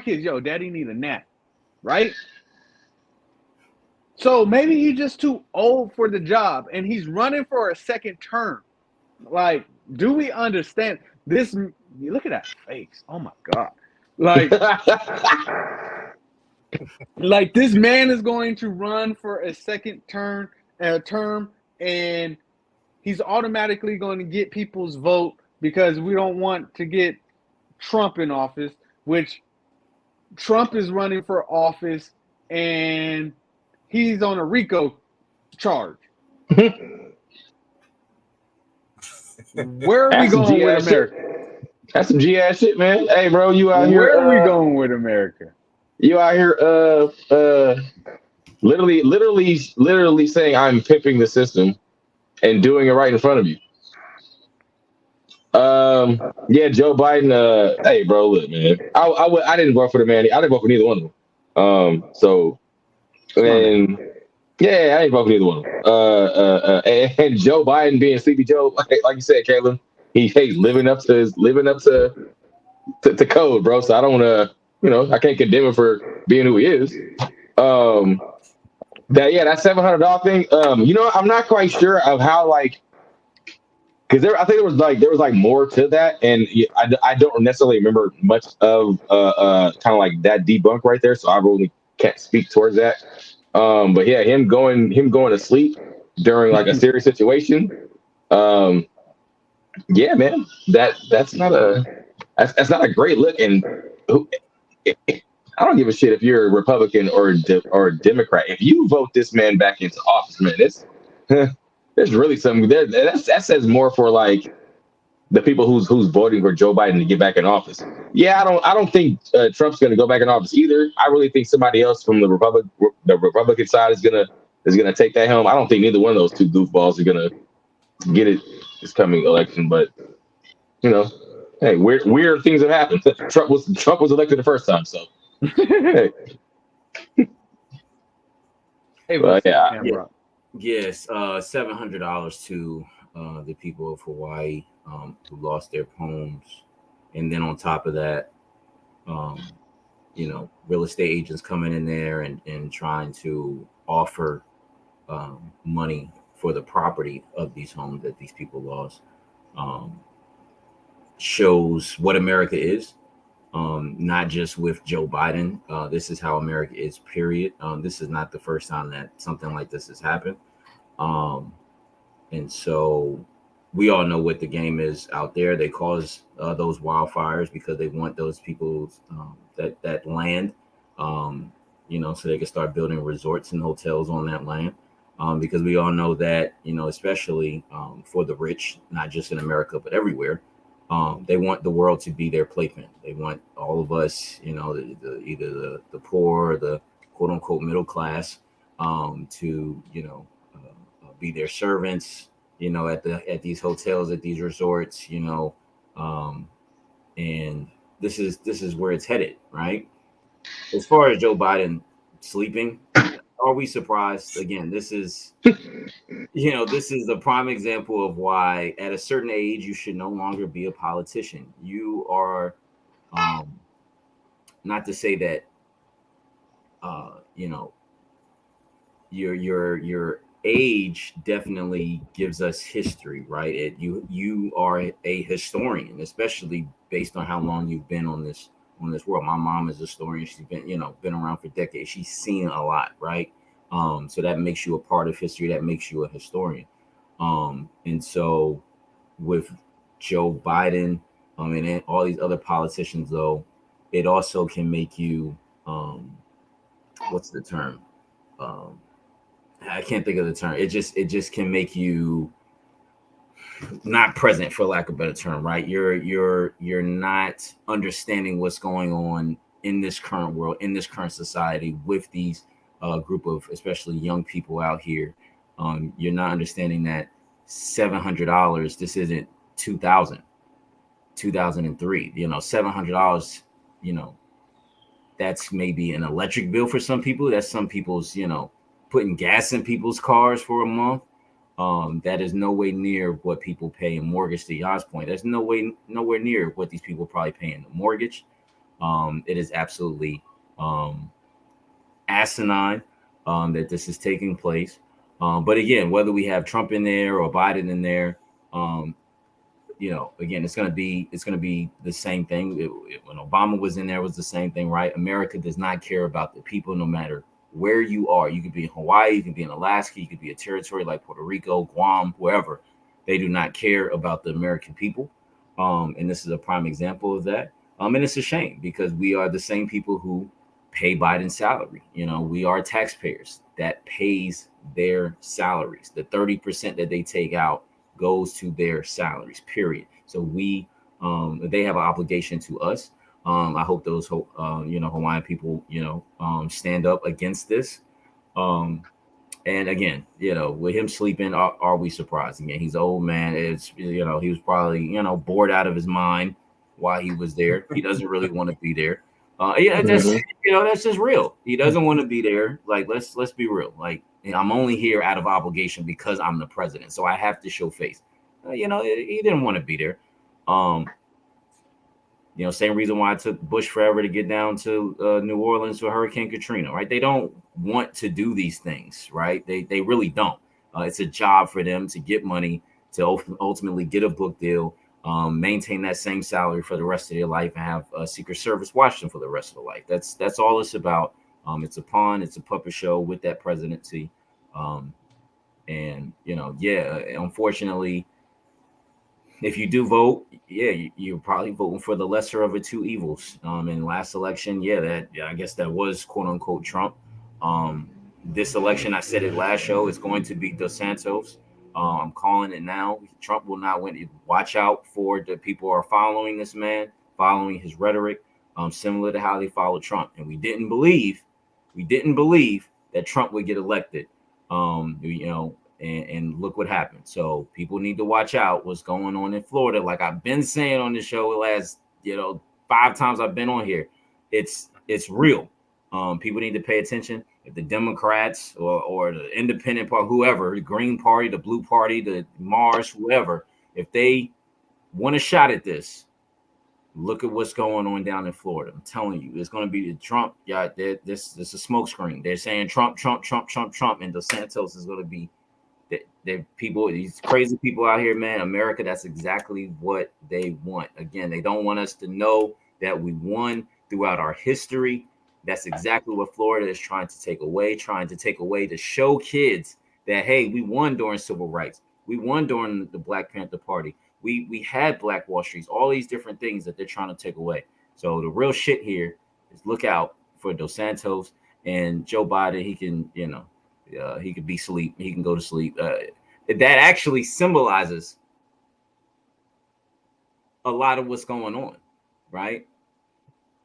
kids, yo, daddy need a nap. Right? So maybe he's just too old for the job and he's running for a second term. Like, do we understand this? Look at that face. Oh my God. Like this man is going to run for a second term and he's automatically going to get people's vote because we don't want to get Trump in office, which Trump is running for office and he's on a RICO charge. Where are we going with America? That's some G ass shit, man. Hey, bro, you out here? Where are we going with America? You out here? Literally saying I'm pimping the system and doing it right in front of you. Yeah, Joe Biden. Hey, bro, look, man. I didn't vote for the man. I didn't vote for neither one of them. So, and yeah, I ain't vote for neither one of them. And Joe Biden being Sleepy Joe, like you said, Caleb, he's living up to code, bro. So I don't want to, I can't condemn him for being who he is. That $700 thing. I'm not quite sure of how because I think there was more to that, and I don't necessarily remember much of kind of like that debunk right there, so I really can't speak towards that. But yeah, him going to sleep during like a serious situation. Yeah, man, that's not a great look. And I don't give a shit if you're a Republican or a Democrat. If you vote this man back into office, man, there's really something there. That says more for like the people who's voting for Joe Biden to get back in office. Yeah, I don't think Trump's going to go back in office either. I really think somebody else from the Republican side is gonna take that helm. I don't think neither one of those two goofballs are gonna get it this coming election. But hey, weird things have happened. Trump was elected the first time, so hey. Hey, yes, $700 to the people of Hawaii who lost their homes, and then on top of that, real estate agents coming in there and trying to offer money for the property of these homes that these people lost, shows what America is. Not just with Joe Biden. This is how America is, period. This is not the first time that something like this has happened. And so we all know what the game is out there. They cause those wildfires because they want those people's that land. so they can start building resorts and hotels on that land. Because we all know that, especially for the rich, not just in America, but everywhere, they want the world to be their playpen. They want all of us, either the poor or the quote unquote middle class, to, be their servants, at these hotels, at these resorts, and this is where it's headed, right? As far as Joe Biden sleeping, are we surprised? Again, this is a prime example of why at a certain age you should no longer be a politician. You are, not to say that, your age definitely gives us history, right? You are a historian, especially based on how long you've been on this world. My mom is a historian. She's been around for decades. She's seen a lot, right? So that makes you a part of history. That makes you a historian. And so with Joe Biden, and then all these other politicians, though, it also can make you, what's the term? I can't think of the term. It just can make you not present, for lack of a better term, right? You're not understanding what's going on in this current world, in this current society, with these group of especially young people out here. You're not understanding that $700, this isn't 2003, $700, that's maybe an electric bill for some people. That's some people's, putting gas in people's cars for a month. That is no way near what people pay in mortgage. To Jan's point, there's nowhere near what these people probably pay in the mortgage. It is absolutely asinine that this is taking place. But again, whether we have Trump in there or Biden in there, again, it's going to be the same thing. When Obama was in there, it was the same thing, right? America does not care about the people, no matter where you are. You could be in Hawaii, you could be in Alaska, you could be a territory like Puerto Rico, Guam, wherever. They do not care about the American people. And this is a prime example of that. And it's a shame because we are the same people who pay Biden's salary. We are taxpayers that pays their salaries. The 30% that they take out goes to their salaries, period. So they have an obligation to us. I hope those, Hawaiian people, stand up against this. And again, with him sleeping, are we surprised? Again, he's an old man. It's, he was probably, bored out of his mind while he was there. He doesn't really want to be there. That's just real. He doesn't want to be there. Like, let's be real. Like, I'm only here out of obligation because I'm the president. So I have to show face. He didn't want to be there. Same reason why it took Bush forever to get down to New Orleans for Hurricane Katrina, right? They don't want to do these things, right? They really don't. It's a job for them to get money, to ultimately get a book deal, maintain that same salary for the rest of their life, and have Secret Service watch them for the rest of their life. That's all it's about. It's a pawn. It's a puppet show with that presidency. Unfortunately, if you do vote, you're probably voting for the lesser of the two evils. In last election, I guess that was quote unquote Trump. This election, I said it last show, is going to be Dos Santos. I'm calling it now. Trump will not win. Watch out for the people who are following this man, following his rhetoric, similar to how they followed Trump. And we didn't believe that Trump would get elected. And look what happened. So people need to watch out what's going on in Florida. Like I've been saying on the show the last, 5 times I've been on here, it's real. People need to pay attention. If the Democrats or the Independent Party, whoever, the Green Party, the Blue Party, the Mars, whoever, if they want a shot at this, look at what's going on down in Florida. I'm telling you, it's going to be Trump. Yeah, this is a smoke screen. They're saying Trump, and Dos Santos is going to be. They're people, these crazy people out here, man. America, that's exactly what they want. Again, they don't want us to know that we won throughout our history. That's exactly what Florida is trying to take away to show kids that, hey, we won during civil rights. We won during the Black Panther Party. We had Black Wall Streets, all these different things that they're trying to take away. So the real shit here is look out for Dos Santos and Joe Biden, he can, he could be asleep. He can go to sleep. That actually symbolizes a lot of what's going on, right?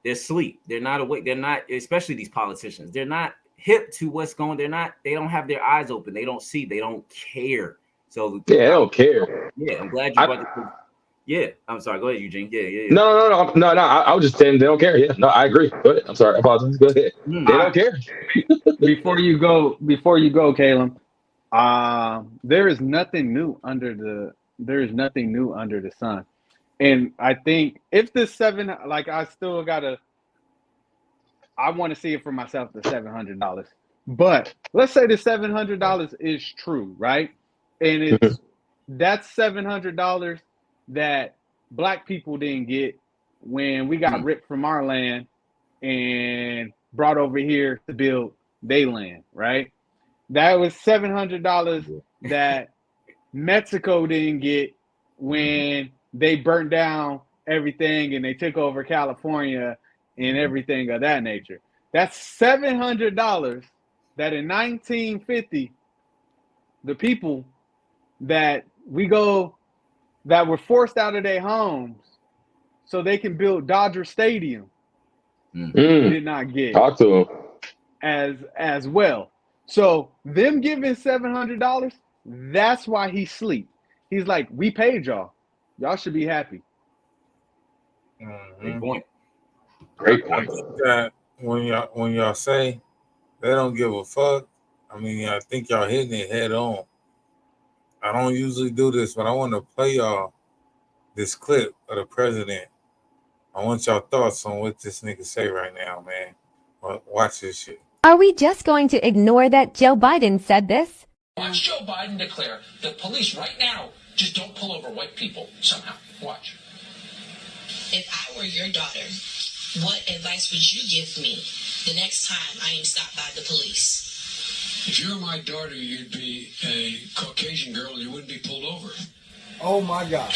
They're asleep. They're not awake. They're not, especially these politicians. They're not hip to what's going. They don't have their eyes open. They don't see. They don't care. So yeah, I don't care. Yeah, I'm glad you brought this. Yeah, I'm sorry. Go ahead, Eugene. Yeah. No. I was just saying they don't care. Yeah, no, I agree. Go ahead. I'm sorry. I apologize. Go ahead. They don't care. Before you go, Caleb. There is nothing new under the sun. And I think if the I want to see it for myself, the $700. But let's say the $700 is true, right? And that's $700 that Black people didn't get when we got ripped from our land and brought over here to build their land, right? That was $700 that Mexico didn't get when they burnt down everything and they took over California and everything of that nature. That's $700 that in 1950, the people that were forced out of their homes so they can build Dodger Stadium did not get. Talk to them as well. So them giving $700, that's why he sleep. He's like, we paid y'all. Y'all should be happy. Great point. Great I point. think that when y'all say they don't give a fuck, I mean, I think y'all hitting it head on. I don't usually do this, but I want to play y'all this clip of the president. I want y'all thoughts on what this nigga say right now, man. Watch this shit. Are we just going to ignore that Joe Biden said this? Watch Joe Biden declare that police right now just don't pull over white people somehow. Watch. If I were your daughter, what advice would you give me the next time I am stopped by the police? If you're my daughter, you'd be a Caucasian girl and you wouldn't be pulled over. Oh my God.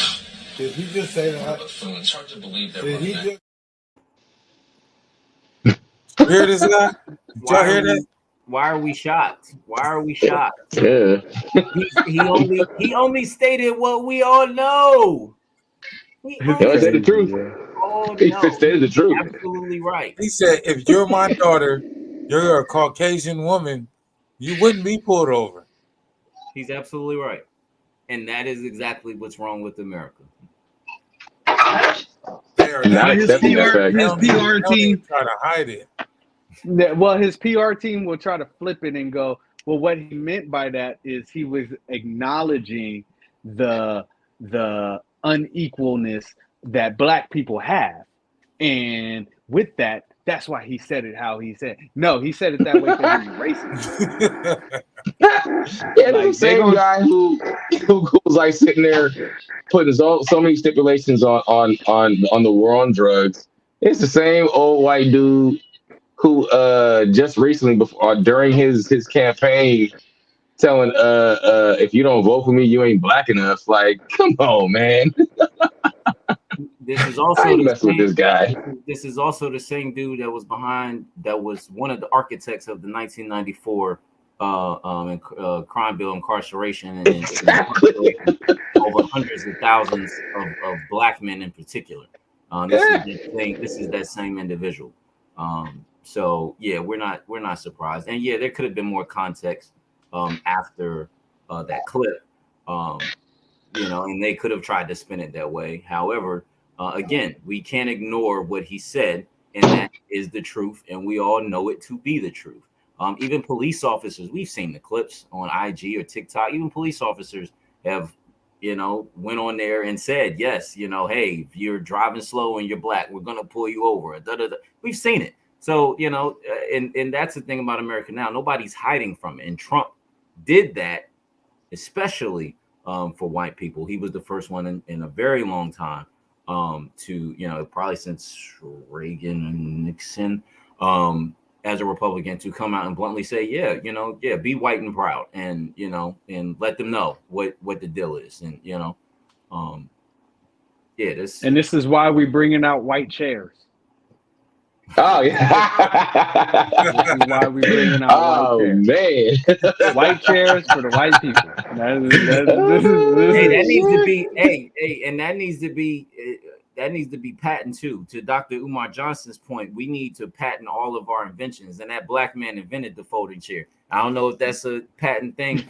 Did he just say that? It's hard to believe that. Did he just... You hear this guy? Did y'all hear that? Why are we shocked? Why are we shocked? Yeah. he only stated what we all know. He only said the truth. He stated the truth. Absolutely right. He said, if you're my daughter, you're a Caucasian woman, you wouldn't be pulled over. He's absolutely right. And that is exactly what's wrong with America. His PR team try to hide it. Well, his PR team will try to flip it and go, well, what he meant by that is he was acknowledging the unequalness that Black people have. And with that, that's why he said it how he said. No, he said it that way because he's racist. Yeah, like, the same guy who was like sitting there putting so many stipulations on the war on drugs. It's the same old white dude who just recently during his campaign telling if you don't vote for me, you ain't Black enough. Like, come on, man. This is also with this guy. This is also the same dude that was one of the architects of the 1994 crime bill, incarceration, and over hundreds of thousands of Black men in particular. This is that same individual. So yeah, we're not surprised, and yeah, there could have been more context after that clip, and they could have tried to spin it that way. However, again, we can't ignore what he said, and that is the truth, and we all know it to be the truth. Even police officers, we've seen the clips on IG or TikTok. Even police officers have, went on there and said, yes, hey, if you're driving slow and you're Black, we're gonna pull you over. We've seen it. So, and that's the thing about America now. Nobody's hiding from it. And Trump did that, especially for white people. He was the first one in a very long time to, probably since Reagan and Nixon, as a Republican, to come out and bluntly say, be white and proud, and, and let them know what the deal is. And, this is why we're bringing out white chairs. Oh yeah. This is why we bringing out Oh man. white chairs for the white people. Hey, that Oh, needs to shit. be. And that needs to be. That needs to be patent too. To Dr. Umar Johnson's point, we need to patent all of our inventions. And that black man invented the folding chair. I don't know if that's a patent thing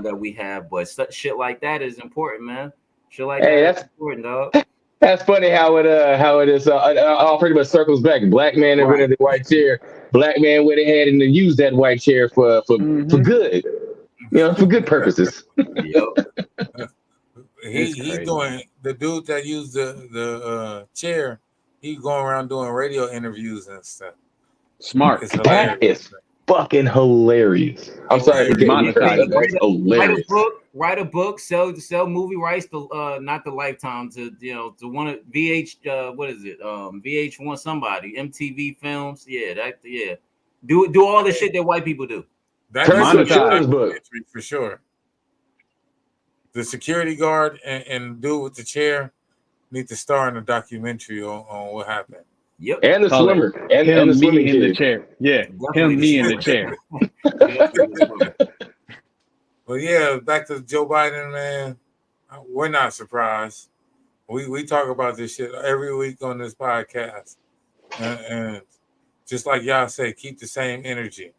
that we have, but shit like that is important, man. Shit like Hey, that is that's important, dog. that's funny how it is all pretty much circles back. Black man Right. invented the white chair. Black man went ahead and then used that white chair for good. For good purposes. Yep. He doing the dude that used the chair. He going around doing radio interviews and stuff. Smart. It's hilarious. That is fucking hilarious. I'm sorry to get Monetize that's hilarious. Write a book, sell movie rights to not the Lifetime to to one of VH what is it VH1 somebody MTV Films do all the shit that white people do. That's Turn to children's book for sure. The security guard and dude with the chair need to star in a documentary on what happened. Yep. And the swimmer and the swimming in the chair. Yeah, Definitely him, me in the chair. But yeah, back to Joe Biden, man. We're not surprised. We talk about this shit every week on this podcast, and just like y'all say, keep the same energy.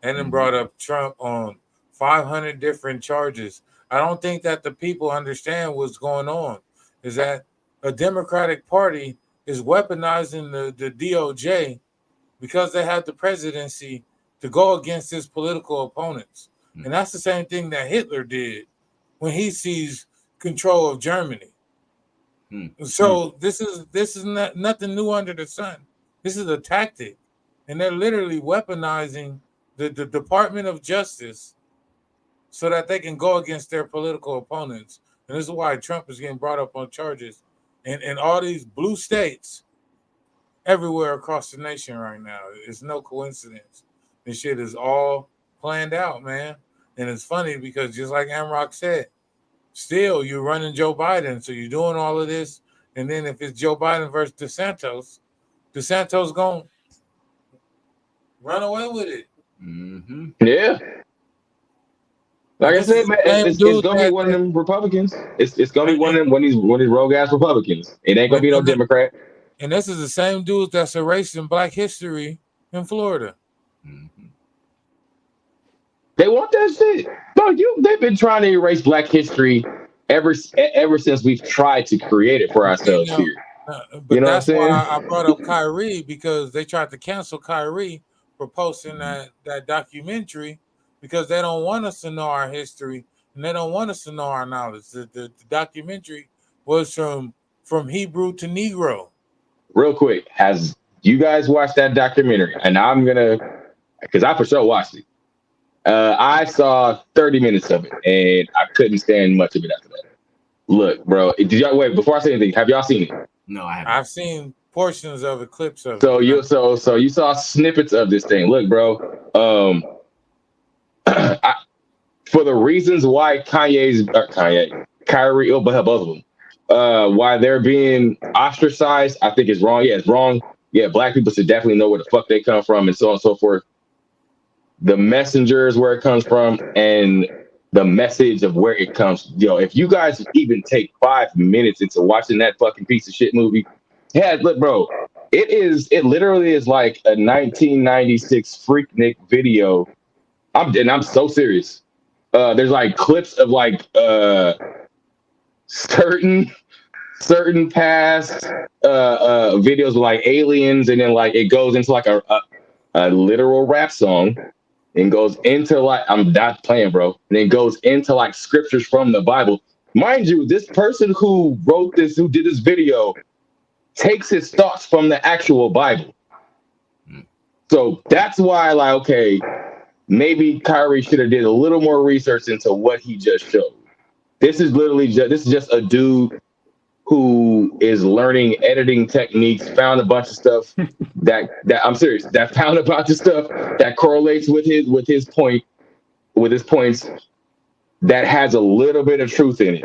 And then brought up Trump on 500 different charges. I don't think that the people understand what's going on. Is that a Democratic Party is weaponizing the DOJ because they have the presidency to go against his political opponents. And that's the same thing that Hitler did when he seized control of Germany. So this is not nothing new under the sun. This is a tactic. And they're literally weaponizing the Department of Justice so that they can go against their political opponents. And this is why Trump is getting brought up on charges in all these blue states everywhere across the nation right now. It's no coincidence. This shit is all planned out, man. And it's funny because just like Amrock said, still you're running Joe Biden. So you're doing all of this. And then if it's Joe Biden versus DeSantis going to run away with it. Yeah. Like I said, man, it's gonna be one of them Republicans. It's gonna be one of these rogue ass Republicans. It ain't gonna be no Democrat. And this is the same dude that's erasing Black history in Florida. They want that shit. No, they've been trying to erase Black history ever since we've tried to create it for ourselves here. But that's why I brought up Kyrie, because they tried to cancel Kyrie for posting that documentary because they don't want us to know our history and they don't want us to know our knowledge. The documentary was from Hebrew to Negro. Real quick, has you guys watched that documentary? And I'm because I for sure watched it. I saw 30 minutes of it and I couldn't stand much of it after that. Look, bro, did y'all wait before I say anything? Have y'all seen it? No, I haven't. I've seen portions of it, clips of it. So you saw snippets of this thing. Look, bro, for the reasons why Kyrie, both of them, why they're being ostracized, I think it's wrong. Yeah, it's wrong. Yeah, Black people should definitely know where the fuck they come from and so on and so forth. The messengers, where it comes from, and the message of where it comes. If you guys even take 5 minutes into watching that fucking piece of shit movie, look, bro, it literally is like a 1996 Freaknik video. I'm so serious. There's like clips of like certain past videos with like aliens, and then like it goes into like a literal rap song. And goes into like, I'm not playing, bro. And then goes into like scriptures from the Bible. Mind you, this person who did this video, takes his thoughts from the actual Bible. So that's why, like, okay, maybe Kyrie should have did a little more research into what he just showed. This is just a dude who is learning editing techniques, found a bunch of stuff that I'm serious, that found a bunch of stuff that correlates with his points that has a little bit of truth in it.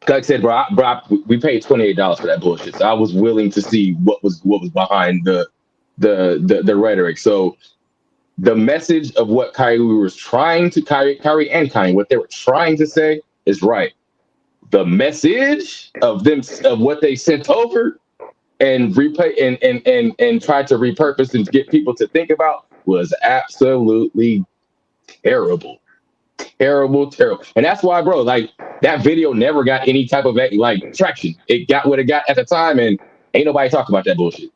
like I said, we paid $28 for that bullshit. So I was willing to see what was behind the rhetoric. So the message of what Kyrie was trying to Kyrie and Kanye, what they were trying to say is right. The message of what they sent over and replay and tried to repurpose and get people to think about was absolutely terrible. Terrible. And that's why, bro, like that video never got any type of like traction. It got what it got at the time, and ain't nobody talking about that bullshit.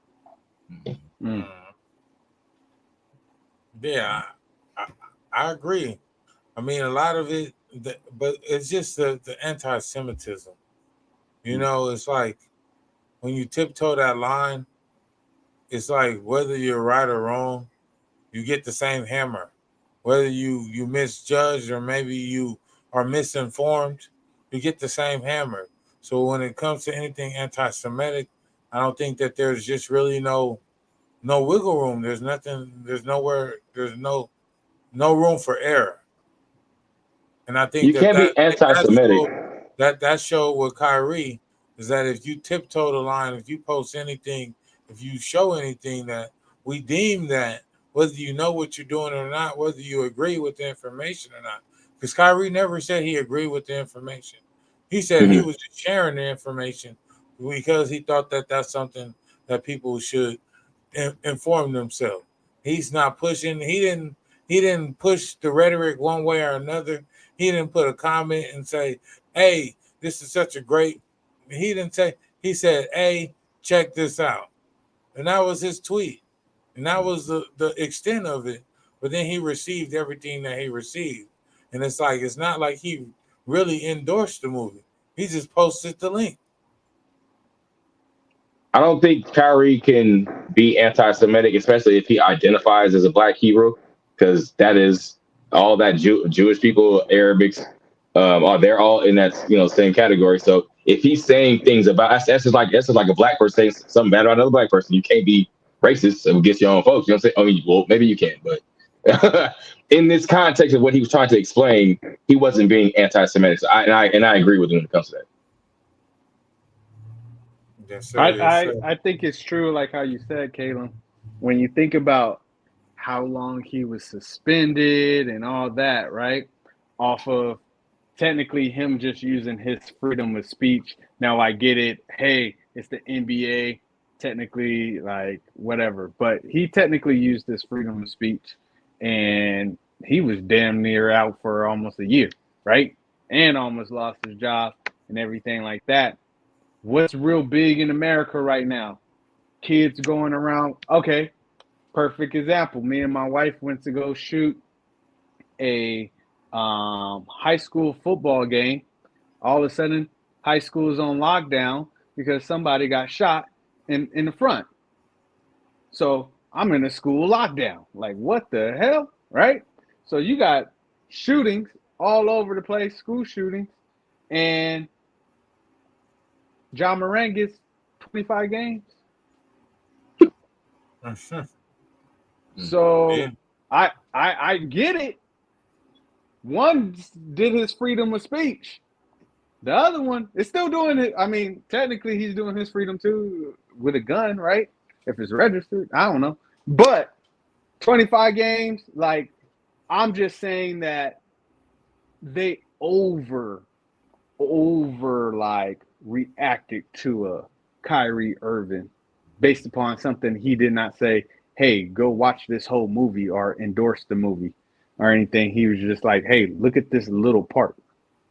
Yeah, I agree. I mean, a lot of it, but it's just the anti-Semitism. You know, it's like when you tiptoe that line, it's like whether you're right or wrong, you get the same hammer. Whether you misjudged or maybe you are misinformed, you get the same hammer. So when it comes to anything anti-Semitic, I don't think that there's just really no wiggle room. There's nothing. There's nowhere. There's no room for error. And I think you can't be anti-Semitic. That show with Kyrie is that if you tiptoe the line, if you post anything, if you show anything that we deem that, whether you know what you're doing or not, whether you agree with the information or not, because Kyrie never said he agreed with the information. He said he was just sharing the information because he thought that that's something that people should inform themselves. He's not pushing. He didn't push the rhetoric one way or another. He didn't put a comment and say, "Hey, this is such a great." He didn't say. He said, "Hey, check this out," and that was his tweet, and that was the extent of it. But then he received everything that he received, and it's like it's not like he really endorsed the movie. He just posted the link. I don't think Kyrie can be anti-Semitic, especially if he identifies as a black hero, because that is all that Jewish people, Arabics, they're all in that same category. So if he's saying things about that's just like a black person saying something bad about another black person, you can't be racist against your own folks. You know what I'm saying? I mean, well, maybe you can, but in this context of what he was trying to explain, he wasn't being anti-Semitic. So I agree with him when it comes to that. Yes, I think it's true, like how you said, Caleb. When you think about how long he was suspended and all that, right? Off of technically him just using his freedom of speech. Now I get it. Hey, it's the NBA. Technically, like whatever. But he technically used his freedom of speech, and he was damn near out for almost a year, right? And almost lost his job and everything like that. What's real big in America right now? Kids going around. Okay, perfect example. Me and my wife went to go shoot a high school football game. All of a sudden, high school is on lockdown because somebody got shot in the front. So I'm in a school lockdown. Like, what the hell, right? So you got shootings all over the place, school shootings, and John Moran gets 25 games. So Yeah. I get it. One did his freedom of speech. The other one is still doing it. I mean, technically he's doing his freedom too with a gun, right? If it's registered, I don't know. But 25 games, like, I'm just saying that they over like reacted to a Kyrie Irving based upon something he did not say, hey, go watch this whole movie or endorse the movie or anything. He was just like, hey, look at this little part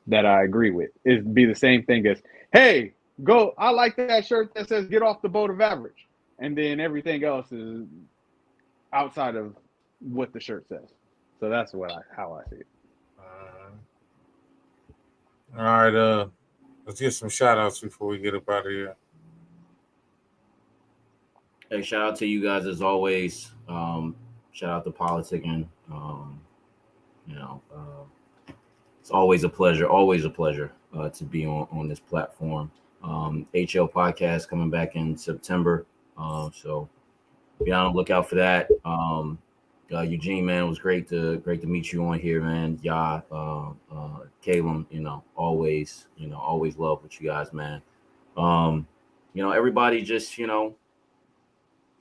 that I agree with. It'd be the same thing as, hey, go, I like that shirt that says get off the boat of average. And then everything else is outside of what the shirt says. So that's how I see it. All right, let's get some shout outs before we get up out of here. Hey, shout out to you guys as always. Shout out to PolitiKan. It's always a pleasure to be on this platform. HL podcast coming back in September. So be on the lookout for that. Eugene, man, it was great to meet you on here, man. Yeah, Caleb, always love with you guys, man. Everybody just,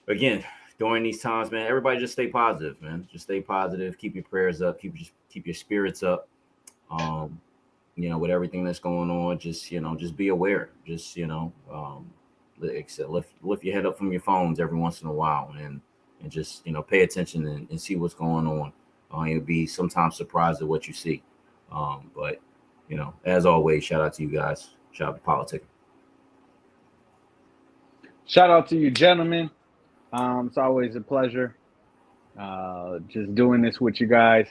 again, during these times, man, everybody just stay positive, man. Just stay positive. Keep your prayers up. Keep your spirits up. With everything that's going on, just be aware. Just, lift your head up from your phones every once in a while and just, pay attention and see what's going on. You'll be sometimes surprised at what you see. But, as always, shout out to you guys. Shout out to PolitiKan. Shout out to you, gentlemen. It's always a pleasure just doing this with you guys.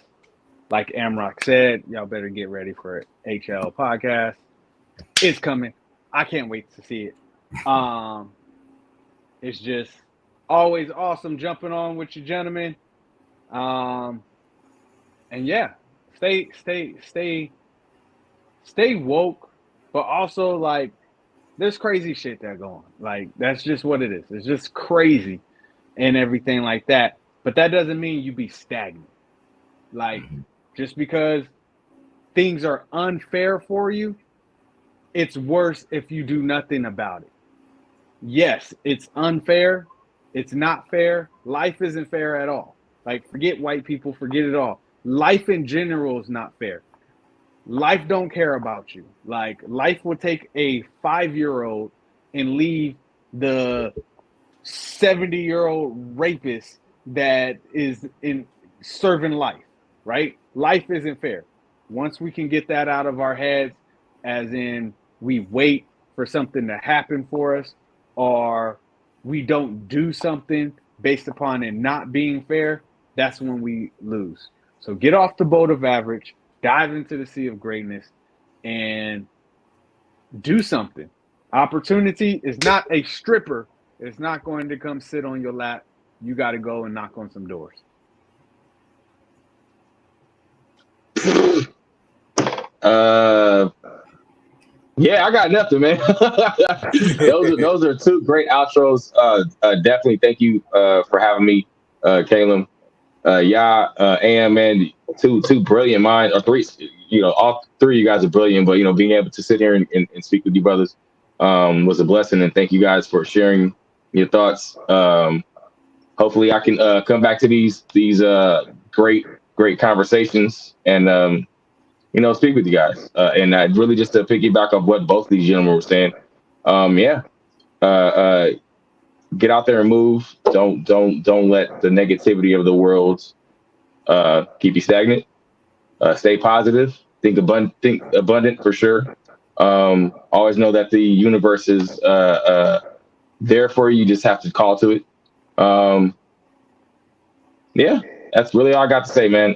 Like Amrock said, y'all better get ready for HL podcast. It's coming. I can't wait to see it. It's just always awesome jumping on with you, gentlemen. And yeah, stay woke, but also like there's crazy shit that going. Like that's just what it is. It's just crazy and everything like that. But that doesn't mean you be stagnant. Like just because things are unfair for you, it's worse if you do nothing about it. Yes, it's unfair. It's not fair. Life isn't fair at all. Like forget white people, forget it all. Life in general is not fair. Life don't care about you. Like life will take a 5-year-old and leave the 70-year-old rapist that is in serving life, right? Life isn't fair. Once we can get that out of our heads, as in we wait for something to happen for us, or we don't do something based upon it not being fair, that's when we lose. So get off the boat of average, dive into the sea of greatness, and do something. Opportunity is not a stripper. It's not going to come sit on your lap. You got to go and knock on some doors. Yeah, I got nothing, man. those are two great outros. Definitely thank you for having me, Caleb. And man, two brilliant minds, or three. All three of you guys are brilliant, but being able to sit here and speak with you brothers was a blessing, and thank you guys for sharing your thoughts. Hopefully, I can come back to these great conversations and speak with you guys. And really just to piggyback off what both these gentlemen were saying, get out there and move. Don't let the negativity of the world keep you stagnant. Stay positive. Think abundant for sure. Always know that the universe is there for you. You just have to call to it. That's really all I got to say, man.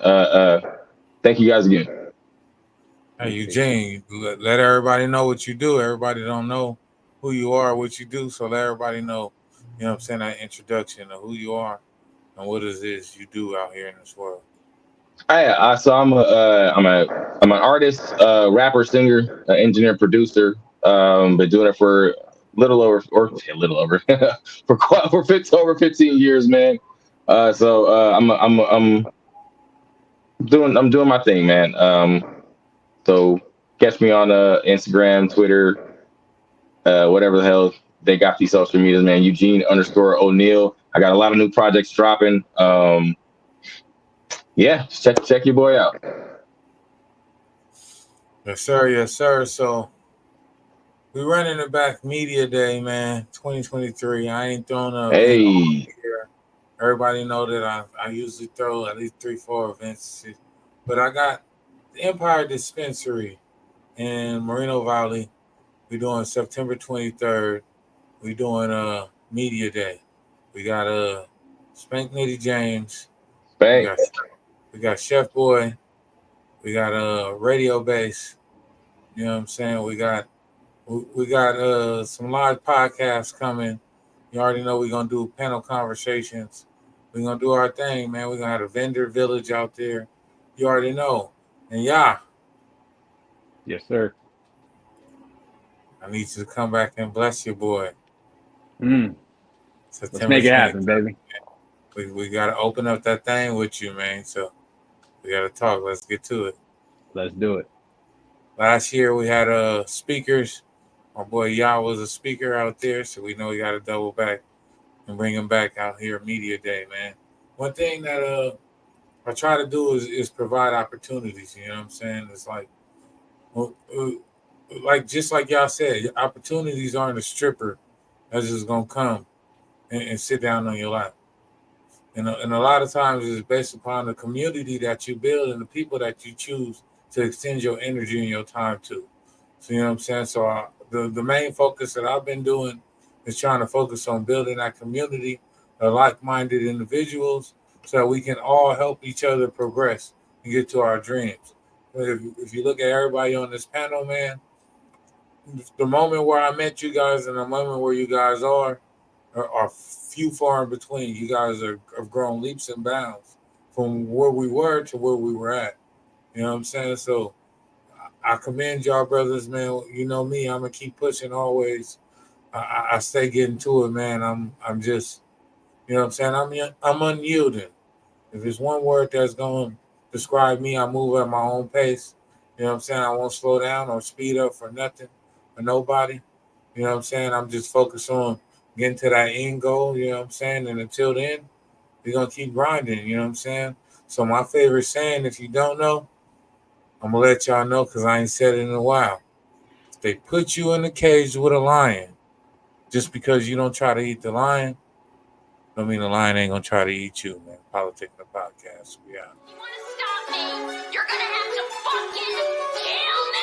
Thank you guys again. Hey, Eugene, let everybody know what you do. Everybody don't know who you are, what you do, so let everybody know, what I'm saying, that introduction of who you are and what it is you do out here in this world. So I'm an artist, rapper, singer, engineer, producer. Been doing it for over 15 years, man. I'm doing my thing, man. So catch me on Instagram, Twitter, whatever the hell they got these social medias, man. Eugene_O'Neal. I got a lot of new projects dropping. Check your boy out. Yes, sir. So we running it back media day, man. 2023. I ain't throwing a event here. Everybody know that I usually throw at least 3-4 events, but I got the Empire Dispensary in Moreno Valley. We're doing September 23rd. We're doing media day. We got Spank Nitty James. Spank. We got Chef Boy. We got Radio Bass. You know what I'm saying? We got some live podcasts coming. You already know we're gonna do panel conversations. We're gonna do our thing, man. We're gonna have a vendor village out there. You already know. And yes, sir. I need you to come back and bless your boy. Let's make it happen, baby. we got to open up that thing with you, man. So we got to talk. Let's get to it. Let's do it. Last year we had speakers. My boy Yah was a speaker out there, so we know we got to double back and bring him back out here Media Day, man. One thing that I try to do is provide opportunities. You know what I'm saying? It's like just like y'all said, opportunities aren't a stripper that's just gonna come and sit down on your lap. And a lot of times it's based upon the community that you build and the people that you choose to extend your energy and your time to. So you know what I'm saying? So the main focus that I've been doing is trying to focus on building that community of like-minded individuals so that we can all help each other progress and get to our dreams. If you look at everybody on this panel, man, the moment where I met you guys and the moment where you guys are few far in between. You guys have grown leaps and bounds from where we were to where we were at. You know what I'm saying? So I commend y'all brothers, man. You know me, I'm gonna keep pushing always. I stay getting to it, man. I'm just, you know what I'm saying? I'm unyielding. If it's one word that's gonna describe me, I move at my own pace. You know what I'm saying? I won't slow down or speed up for nothing or nobody. You know what I'm saying? I'm just focused on getting to that end goal, you know what I'm saying? And until then, we're going to keep grinding, you know what I'm saying? So my favorite saying, if you don't know, I'm going to let y'all know because I ain't said it in a while. If they put you in a cage with a lion, just because you don't try to eat the lion, don't mean the lion ain't going to try to eat you, man. PolitiKan, the podcast. We out. You want to stop me? You're going to have to fucking kill me!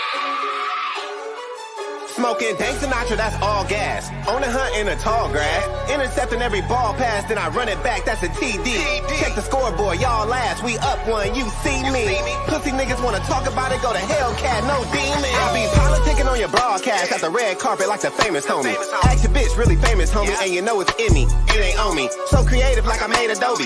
Smoking Dank Sinatra, that's all gas. On the hunt in the tall grass. Intercepting every ball pass, then I run it back, that's a TD. Check the scoreboard, y'all last. We up one, you see me. Pussy niggas wanna talk about it, go to Hellcat, no demon. I be politicking on your broadcast at the red carpet like the famous homie. Ask your bitch, really famous homie, and you know it's in me. It ain't on me. So creative like I made Adobe.